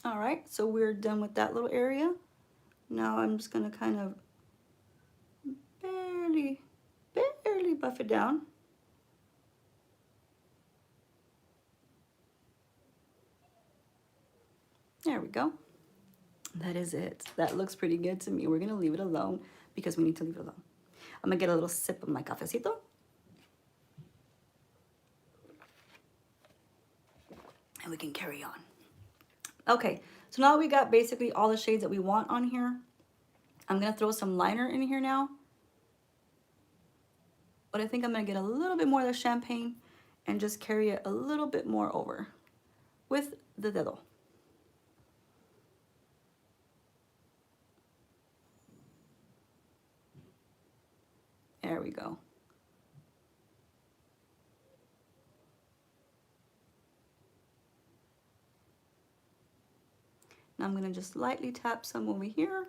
All right, so we're done with that little area. Now I'm just gonna kind of barely buff it down. There we go. That is it. That looks pretty good to me. We're gonna leave it alone because we need to leave it alone. I'm gonna get a little sip of my cafecito. And we can carry on. Okay, so now we got basically all the shades that we want on here. I'm gonna throw some liner in here now. But I think I'm gonna get a little bit more of the champagne and just carry it a little bit more over with the dedo. There we go. Now I'm gonna just lightly tap some over here.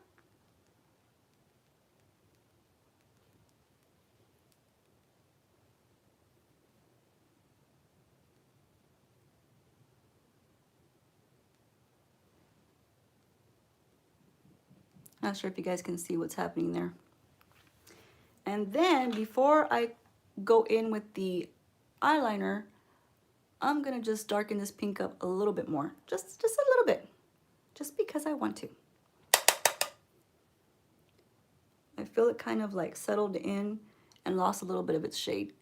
Not sure if you guys can see what's happening there. And then before I go in with the eyeliner, I'm gonna just darken this pink up a little bit more. Just a little bit. Just because I want to. I feel it kind of like settled in and lost a little bit of its shade.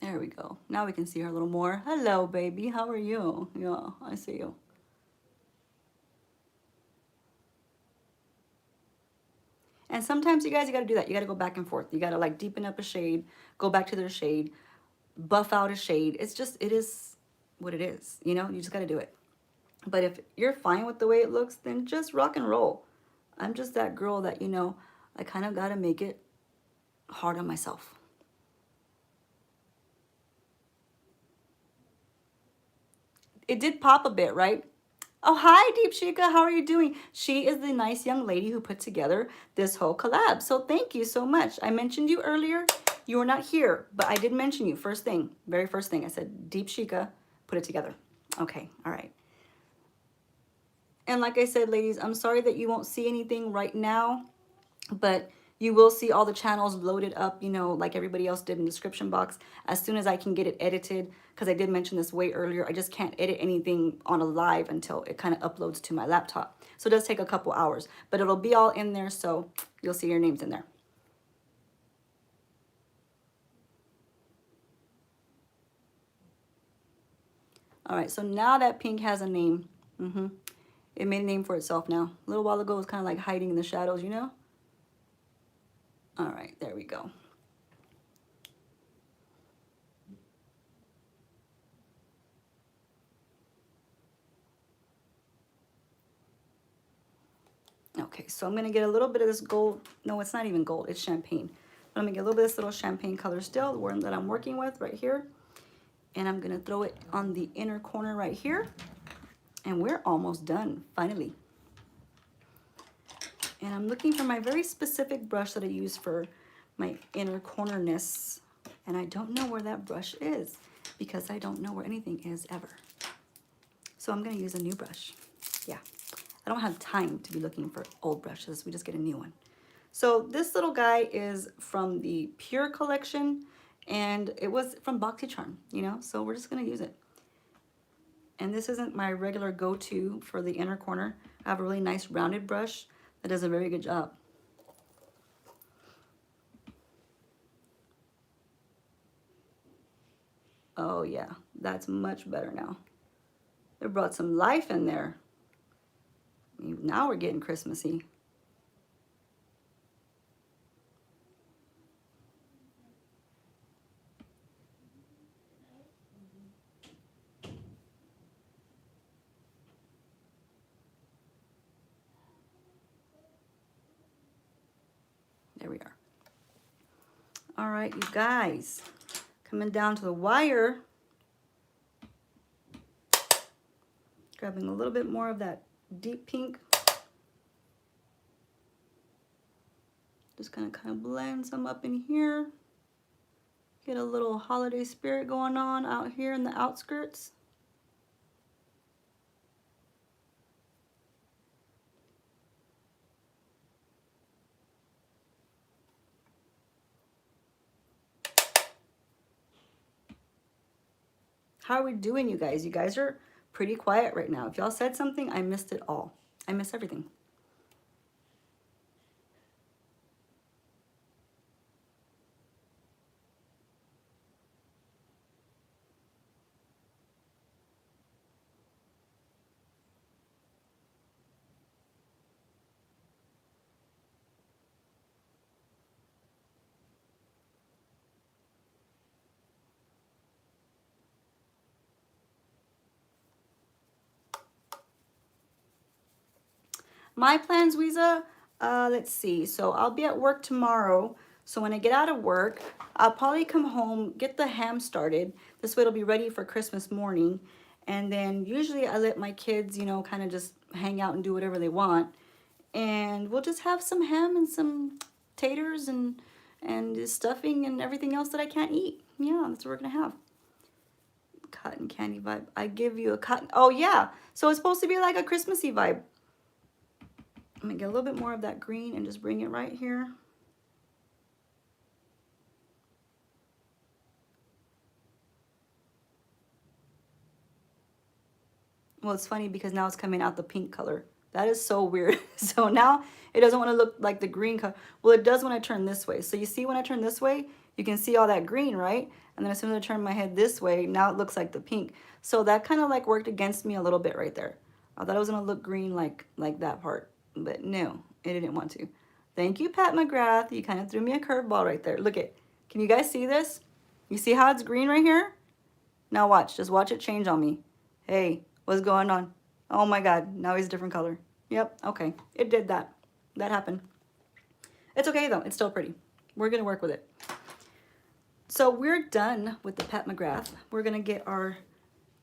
There we go. Now we can see her a little more. Hello, baby. How are you? Yeah, I see you. And sometimes you guys, you got to do that. You got to go back and forth. You got to like deepen up a shade, go back to their shade, buff out a shade. It's just, it is what it is. You know, you just got to do it. But if you're fine with the way it looks, then just rock and roll. I'm just that girl that, you know, I kind of got to make it hard on myself. It did pop a bit, right? Oh, hi, Deepshika. How are you doing? She is the nice young lady who put together this whole collab. So thank you so much. I mentioned you earlier. You were not here, but I did mention you. First thing, very first thing. I said, Deepshika put it together. Okay, all right. And like I said, ladies, I'm sorry that you won't see anything right now, but you will see all the channels loaded up, you know, like everybody else did in the description box as soon as I can get it edited, because I did mention this way earlier. I just can't edit anything on a live until it kind of uploads to my laptop. So it does take a couple hours, but it'll be all in there, so you'll see your names in there. All right, so now that pink has a name. It made a name for itself now. A little while ago, it was kind of like hiding in the shadows, you know? All right, there we go. Okay, so I'm gonna get a little bit of this gold. No, it's not even gold, it's champagne. But I'm gonna get a little bit of this little champagne color still, the one that I'm working with right here. And I'm gonna throw it on the inner corner right here. And we're almost done, finally. And I'm looking for my very specific brush that I use for my inner cornerness. And I don't know where that brush is because I don't know where anything is ever. So I'm gonna use a new brush. Yeah, I don't have time to be looking for old brushes. We just get a new one. So this little guy is from the Pure collection and it was from BoxyCharm, you know, so we're just gonna use it. And this isn't my regular go-to for the inner corner. I have a really nice rounded brush that does a very good job. Oh yeah, that's much better now. It brought some life in there. Now we're getting Christmassy. There we are. All right, you guys, coming down to the wire, grabbing a little bit more of that deep pink. Just gonna kind of blend some up in here. Get a little holiday spirit going on out here in the outskirts. How are we doing, you guys? You guys are pretty quiet right now. If y'all said something, I missed it all. I miss everything. My plans, Weeza, let's see. So I'll be at work tomorrow. So when I get out of work, I'll probably come home, get the ham started. This way it'll be ready for Christmas morning. And then usually I let my kids, you know, kind of just hang out and do whatever they want. And we'll just have some ham and some taters and stuffing and everything else that I can't eat. Yeah, that's what we're gonna have. Cotton candy vibe. I give you a cotton. Oh yeah. So it's supposed to be like a Christmassy vibe. I'm gonna get a little bit more of that green and just bring it right here. Well, it's funny because now it's coming out the pink color. That is so weird. So now it doesn't want to look like the green color. Well, it does when I turn this way. So you see when I turn this way, you can see all that green, right? And then as soon as I turn my head this way, now it looks like the pink. So that kind of like worked against me a little bit right there. I thought it was gonna look green like that part, but no, it didn't want to. Thank you, Pat Mcgrath. You kind of threw me a curveball right there. Look at, can you guys see this? You see how it's green right here? Now watch, just watch it change on me. Hey, what's going on? Oh my God, now he's a different color. Yep, okay, it did that. That happened. It's okay though, it's still pretty. We're gonna work with it. So we're done with the Pat Mcgrath. We're gonna get our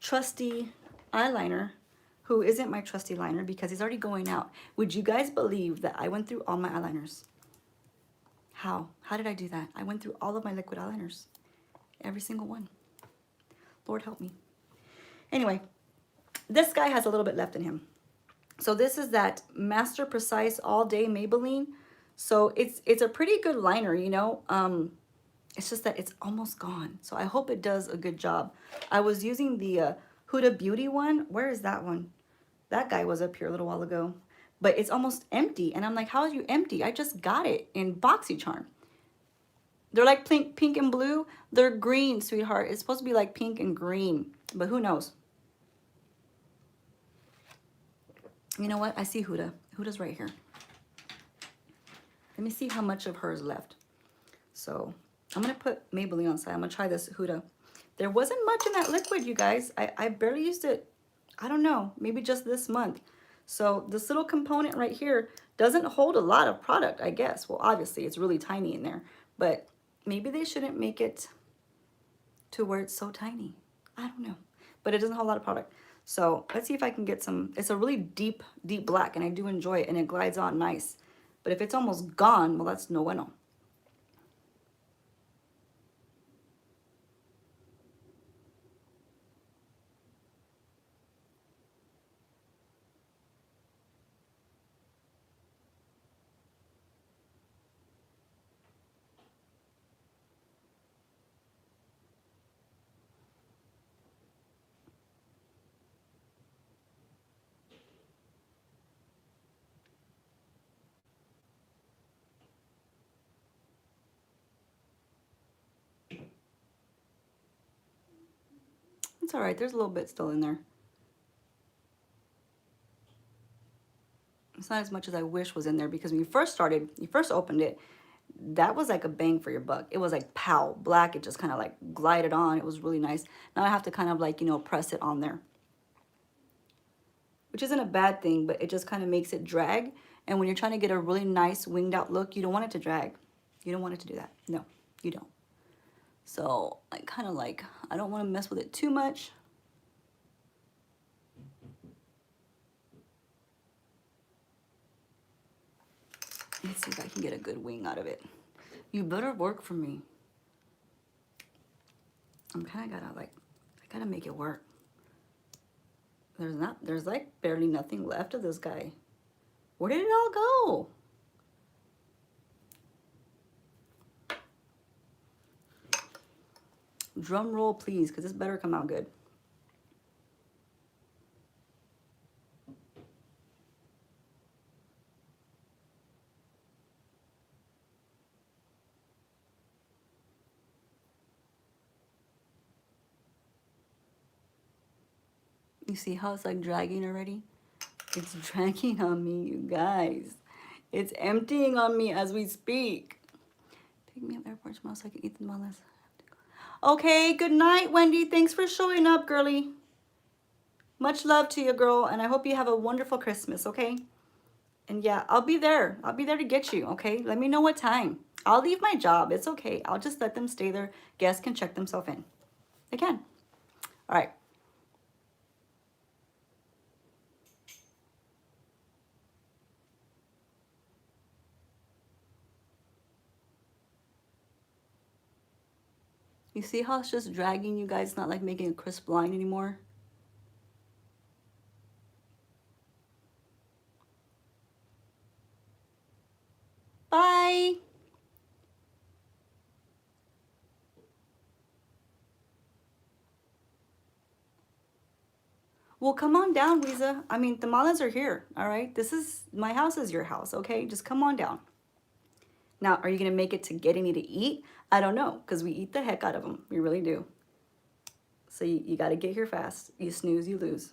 trusty eyeliner, who isn't my trusty liner because he's already going out. Would you guys believe that I went through all my eyeliners? How? How did I do that? I went through all of my liquid eyeliners. Every single one. Lord help me. Anyway, this guy has a little bit left in him. So this is that Master Precise All Day Maybelline. So it's a pretty good liner, you know. It's just that it's almost gone. So I hope it does a good job. I was using the Huda Beauty one. Where is that one? That guy was up here a little while ago. But it's almost empty. And I'm like, how are you empty? I just got it in BoxyCharm. They're like pink and blue. They're green, sweetheart. It's supposed to be like pink and green. But who knows? You know what? I see Huda. Huda's right here. Let me see how much of her is left. So I'm going to put Maybelline on side. I'm going to try this Huda. There wasn't much in that liquid, you guys. I barely used it, I don't know, maybe just this month. So this little component right here doesn't hold a lot of product, I guess. Well, obviously, it's really tiny in there. But maybe they shouldn't make it to where it's so tiny. I don't know. But it doesn't hold a lot of product. So let's see if I can get some. It's a really deep black, and I do enjoy it, and it glides on nice. But if it's almost gone, well, that's no bueno. It's all right. There's a little bit still in there. It's not as much as I wish was in there because when you first started, you first opened it, that was like a bang for your buck. It was like pow, black. It just kind of like glided on. It was really nice. Now I have to kind of like, you know, press it on there, which isn't a bad thing, but it just kind of makes it drag. And when you're trying to get a really nice winged out look, you don't want it to drag. You don't want it to do that. No, you don't. So I kind of like, I don't want to mess with it too much. Let's see if I can get a good wing out of it. You better work for me. I'm kind of gotta like, I gotta make it work. There's like barely nothing left of this guy. Where did it all go? Drum roll, please, because this better come out good. You see how it's like dragging already? It's dragging on me, you guys. It's emptying on me as we speak. Pick me up airport tomorrow so I can eat them all this. Okay, good night, Wendy. Thanks for showing up, girly. Much love to you, girl, and I hope you have a wonderful Christmas, okay? And yeah, I'll be there. I'll be there to get you, okay? Let me know what time. I'll leave my job. It's okay. I'll just let them stay there. Guests can check themselves in. They can. All right. You see how it's just dragging, you guys? It's not like making a crisp line anymore. Bye. Well, come on down, Weeza. I mean, tamales are here, all right? My house is your house, okay? Just come on down. Now, are you going to make it to getting to eat? I don't know, because we eat the heck out of them. We really do. So you got to get here fast. You snooze, you lose.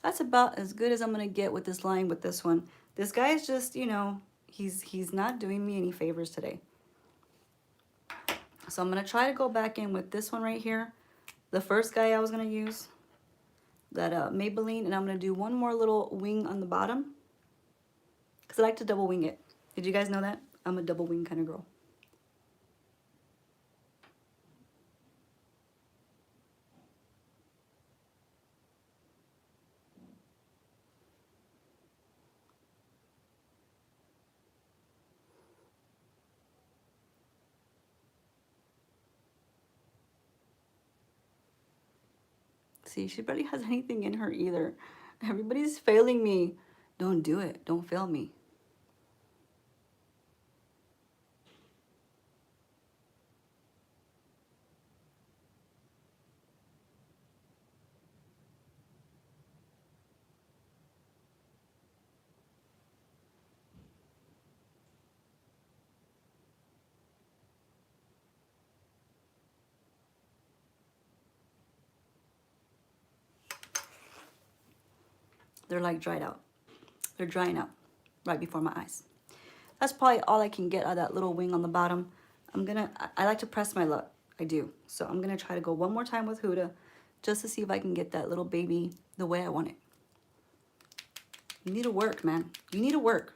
That's about as good as I'm going to get with this line with this one. This guy is just, you know, he's not doing me any favors today. So I'm going to try to go back in with this one right here. The first guy I was going to use, that Maybelline, and I'm going to do one more little wing on the bottom. Because I like to double wing it. Did you guys know that? I'm a double wing kind of girl. See, she barely has anything in her either. Everybody's failing me. Don't do it. Don't fail me. They're like dried out. They're drying out right before my eyes. That's probably all I can get out of that little wing on the bottom. I like to press my luck. I do. So I'm going to try to go one more time with Huda just to see if I can get that little baby the way I want it. You need to work, man. You need to work.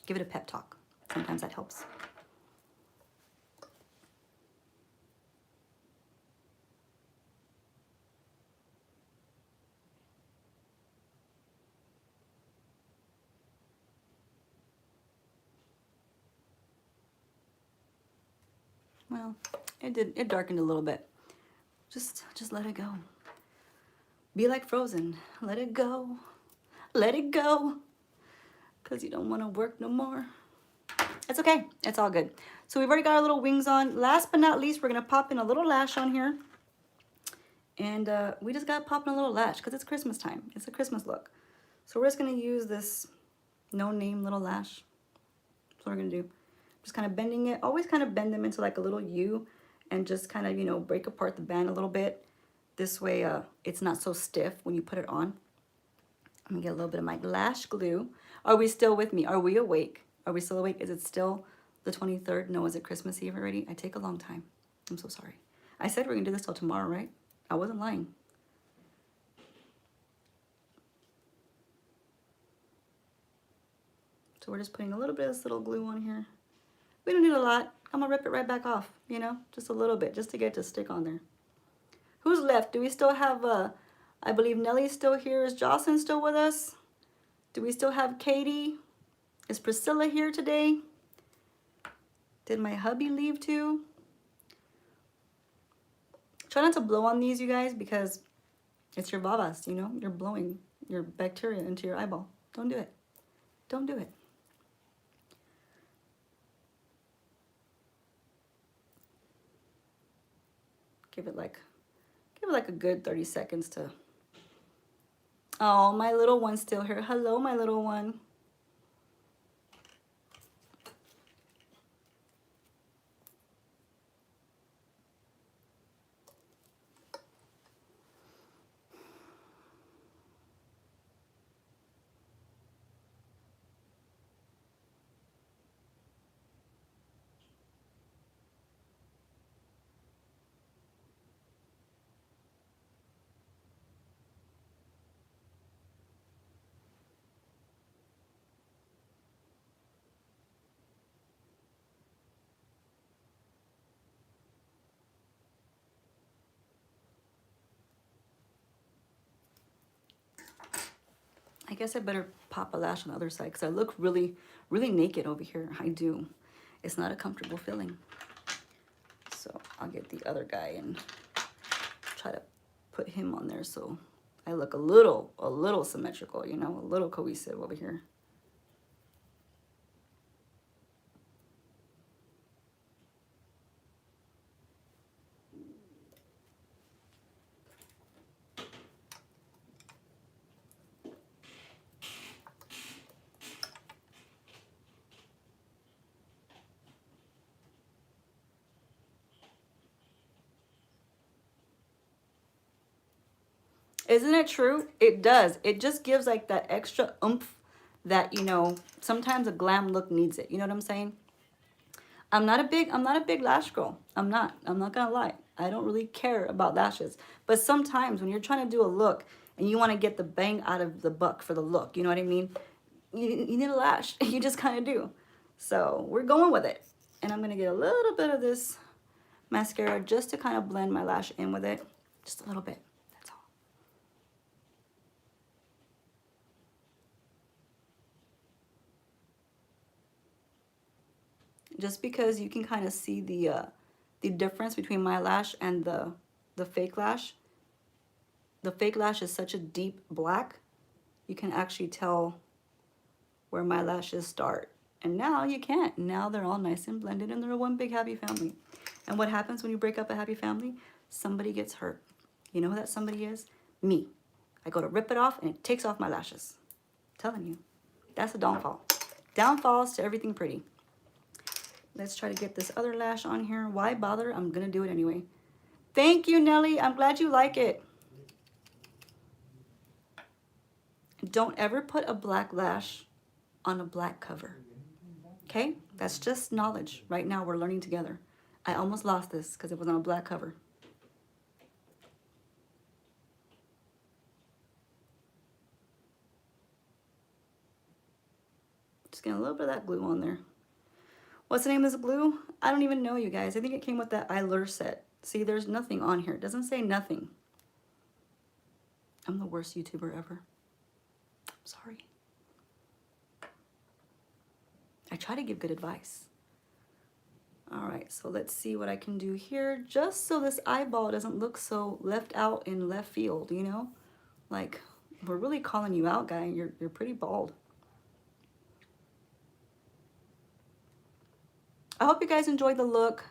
Give it a pep talk. Sometimes that helps. Well, it darkened a little bit. Just let it go. Be like Frozen. Let it go. Let it go. Because you don't want to work no more. It's okay. It's all good. So we've already got our little wings on. Last but not least, we're going to pop in a little lash on here. And we just got to pop in a little lash because it's Christmas time. It's a Christmas look. So we're just going to use this no-name little lash. That's what we're going to do. Just kind of bending it. Always kind of bend them into like a little U and just kind of, you know, break apart the band a little bit. This way it's not so stiff when you put it on. I'm going to get a little bit of my lash glue. Are we still with me? Are we awake? Are we still awake? Is it still The 23rd? No, is it Christmas Eve already? I take a long time. I'm so sorry. I said we're gonna do this till tomorrow, right? I wasn't lying. So we're just putting a little bit of this little glue on here. We don't need a lot. I'm gonna rip it right back off, you know, just a little bit, just to get it to stick on there. Who's left? Do we still have, I believe Nellie's still here. Is Jocelyn still with us? Do we still have Katie? Is Priscilla here today? Did my hubby leave too? Try not to blow on these, you guys, because it's your babas, you know? You're blowing your bacteria into your eyeball. Don't do it. Don't do it. Give it like a good 30 seconds to... Oh, my little one's still here. Hello, my little one. I guess I better pop a lash on the other side because I look really, really naked over here. I do. It's not a comfortable feeling. So I'll get the other guy and try to put him on there so I look a little symmetrical, you know, a little cohesive over here. Isn't it true? It does. It just gives like that extra oomph that, you know, sometimes a glam look needs it. You know what I'm saying? I'm not a big lash girl. I'm not gonna lie. I don't really care about lashes. But sometimes when you're trying to do a look and you want to get the bang out of the buck for the look, you know what I mean? You need a lash. You just kind of do. So we're going with it. And I'm gonna get a little bit of this mascara just to kind of blend my lash in with it. Just a little bit. Just because you can kind of see the difference between my lash and the fake lash. The fake lash is such a deep black, you can actually tell where my lashes start. And now you can't. Now they're all nice and blended and they're one big happy family. And what happens when you break up a happy family? Somebody gets hurt. You know who that somebody is? Me. I go to rip it off and it takes off my lashes. I'm telling you, that's a downfall. Downfalls to everything pretty. Let's try to get this other lash on here. Why bother? I'm gonna do it anyway. Thank you, Nelly. I'm glad you like it. Don't ever put a black lash on a black cover. Okay? That's just knowledge. Right now, we're learning together. I almost lost this because it was on a black cover. Just getting a little bit of that glue on there. What's the name of this glue? I don't even know, you guys. I think it came with that Eyeliner set. See, there's nothing on here. It doesn't say nothing. I'm the worst YouTuber ever. I'm sorry. I try to give good advice. All right, so let's see what I can do here, just so this eyeball doesn't look so left out in left field, you know? Like, we're really calling you out, guy. You're pretty bald. I hope you guys enjoyed the look.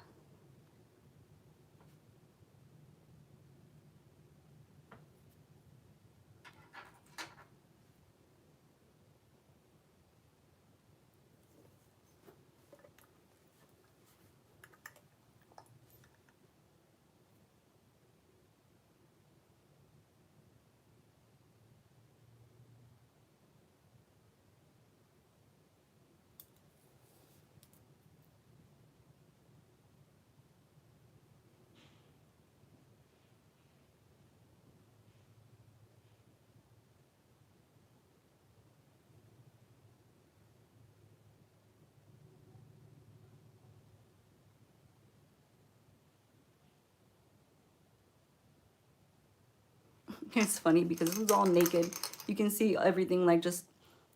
It's funny because this is all naked. You can see everything like it's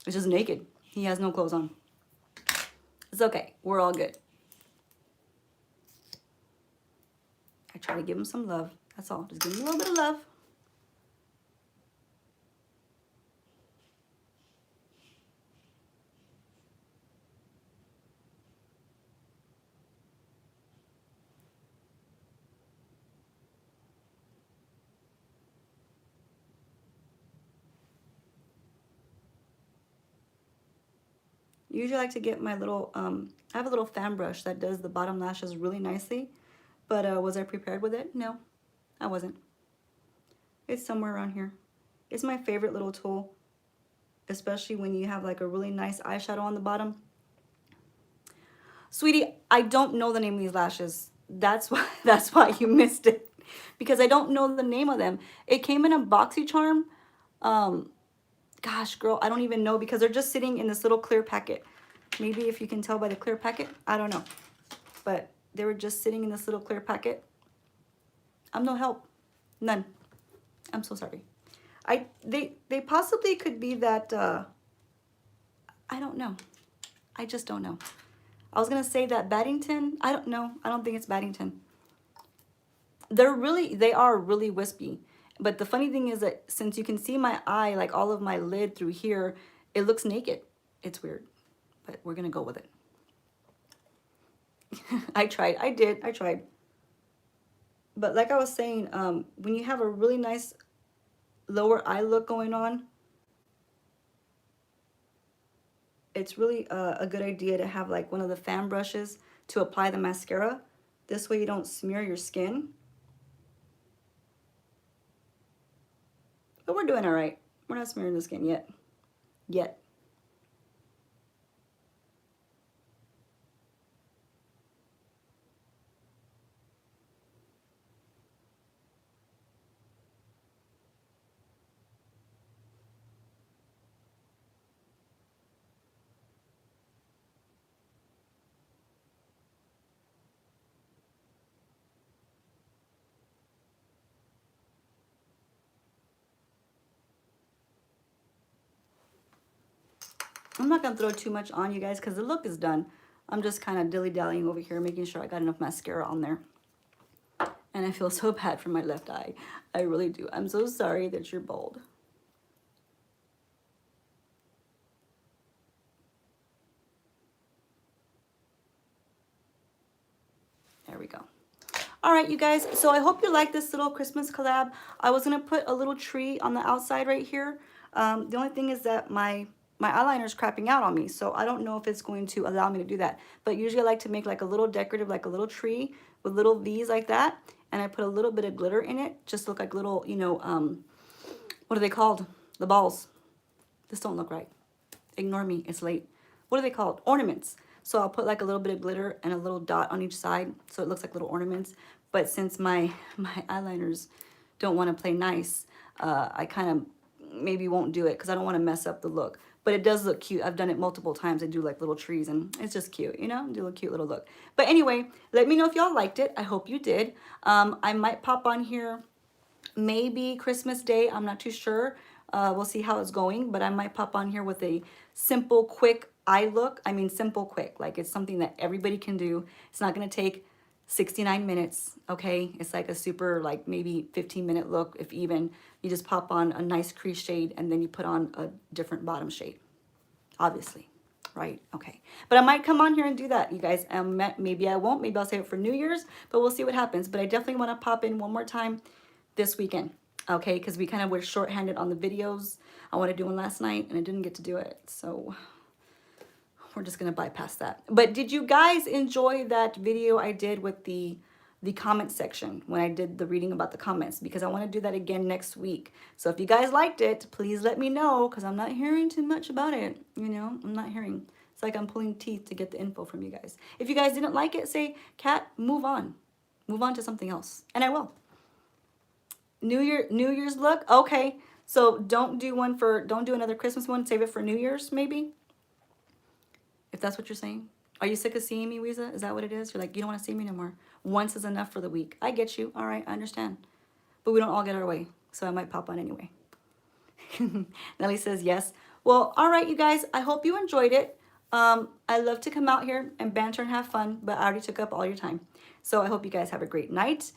just naked. He has no clothes on. It's okay. We're all good. I try to give him some love. That's all. Just give him a little bit of love. Usually I like to get my little, I have a little fan brush that does the bottom lashes really nicely. But was I prepared with it? No, I wasn't. It's somewhere around here. It's my favorite little tool, especially when you have like a really nice eyeshadow on the bottom. Sweetie, I don't know the name of these lashes. That's why you missed it. Because I don't know the name of them. It came in a BoxyCharm. Gosh, girl, I don't even know because they're just sitting in this little clear packet. Maybe if you can tell by the clear packet, I don't know. But they were just sitting in this little clear packet. I'm no help. None. I'm so sorry. They possibly could be that, I don't know. I just don't know. I was going to say that Baddington. I don't know. I don't think it's Baddington. They are really wispy. But the funny thing is that since you can see my eye, like all of my lid through here, it looks naked. It's weird, but we're going to go with it. I tried. I tried. But like I was saying, when you have a really nice lower eye look going on, it's really a good idea to have like one of the fan brushes to apply the mascara. This way you don't smear your skin. But we're doing all right. We're not smearing the skin yet. Yet. I'm not going to throw too much on you guys because the look is done. I'm just kind of dilly-dallying over here, making sure I got enough mascara on there. And I feel so bad for my left eye. I really do. I'm so sorry that you're bald. There we go. All right, you guys. So I hope you like this little Christmas collab. I was going to put a little tree on the outside right here. The only thing is that my eyeliner is crapping out on me, so I don't know if it's going to allow me to do that. But usually I like to make like a little decorative, like a little tree with little V's like that. And I put a little bit of glitter in it, just look like little, you know, what are they called? The balls. This don't look right. Ignore me, it's late. What are they called? Ornaments. So I'll put like a little bit of glitter and a little dot on each side so it looks like little ornaments. But since my eyeliners don't want to play nice, I kind of maybe won't do it because I don't want to mess up the look. But it does look cute. I've done it multiple times. I do like little trees and it's just cute, you know, do a cute little look. But anyway, let me know if y'all liked it. I hope you did. I might pop on here maybe Christmas Day. I'm not too sure. We'll see how it's going, but I might pop on here with a simple, quick eye look. I mean, simple, quick. Like it's something that everybody can do. It's not going to take 69 minutes, okay? It's like a super, like maybe 15-minute look, if even. You just pop on a nice crease shade and then you put on a different bottom shade, obviously, right? Okay. But I might come on here and do that, you guys. Maybe I won't. Maybe I'll save it for New Year's, but we'll see what happens. But I definitely want to pop in one more time this weekend, okay? Because we kind of were shorthanded on the videos. I wanted to do one last night and I didn't get to do it, so we're just gonna bypass that. But did you guys enjoy that video I did with the comment section when I did the reading about the comments? Because I want to do that again next week. So if you guys liked it, please let me know because I'm not hearing too much about it. You know, I'm not hearing. It's like I'm pulling teeth to get the info from you guys. If you guys didn't like it, say, Kat, move on. Move on to something else. And I will. New Year's look? Okay. So don't do another Christmas one. Save it for New Year's maybe. If that's what you're saying. Are you sick of seeing me, Weeza? Is that what it is? You're like, you don't want to see me no more. Once is enough for the week. I get you. All right, I understand. But we don't all get our way. So I might pop on anyway. Nelly says yes. Well, all right, you guys. I hope you enjoyed it. I love to come out here and banter and have fun, but I already took up all your time. So I hope you guys have a great night.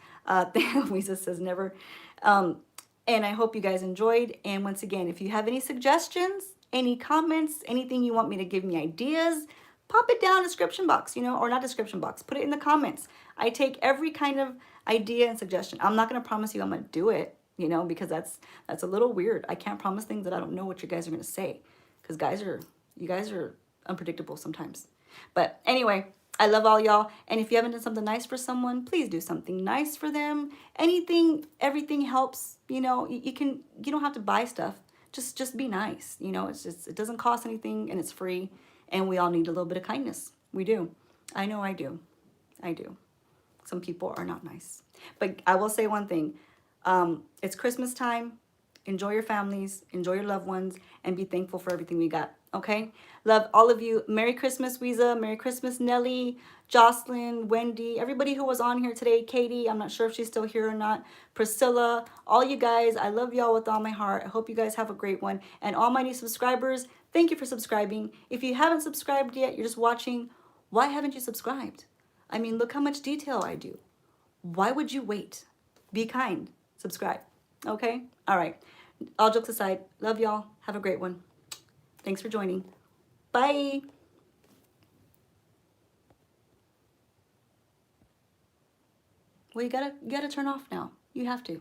Lisa says never. And I hope you guys enjoyed. And once again, if you have any suggestions, any comments, anything you want me to give me ideas, pop it down in the description box, you know, or not description box. Put it in the comments. I take every kind of idea and suggestion. I'm not going to promise you I'm going to do it, you know, because that's a little weird. I can't promise things that I don't know what you guys are going to say, because you guys are unpredictable sometimes. But anyway, I love all y'all. And if you haven't done something nice for someone, please do something nice for them. Anything, everything helps. You know, you don't have to buy stuff. Just be nice. You know, it doesn't cost anything and it's free. And we all need a little bit of kindness. We do. I know I do. I do. Some people are not nice. But I will say one thing. It's Christmas time. Enjoy your families. Enjoy your loved ones. And be thankful for everything we got. Okay? Love all of you. Merry Christmas, Weeza. Merry Christmas, Nelly, Jocelyn, Wendy, everybody who was on here today. Katie, I'm not sure if she's still here or not. Priscilla, all you guys. I love y'all with all my heart. I hope you guys have a great one. And all my new subscribers, thank you for subscribing. If you haven't subscribed yet, you're just watching, why haven't you subscribed? I mean, look how much detail I do. Why would you wait? Be kind. Subscribe. Okay? All right. All jokes aside, love y'all. Have a great one. Thanks for joining. Bye. Well, you gotta turn off now. You have to.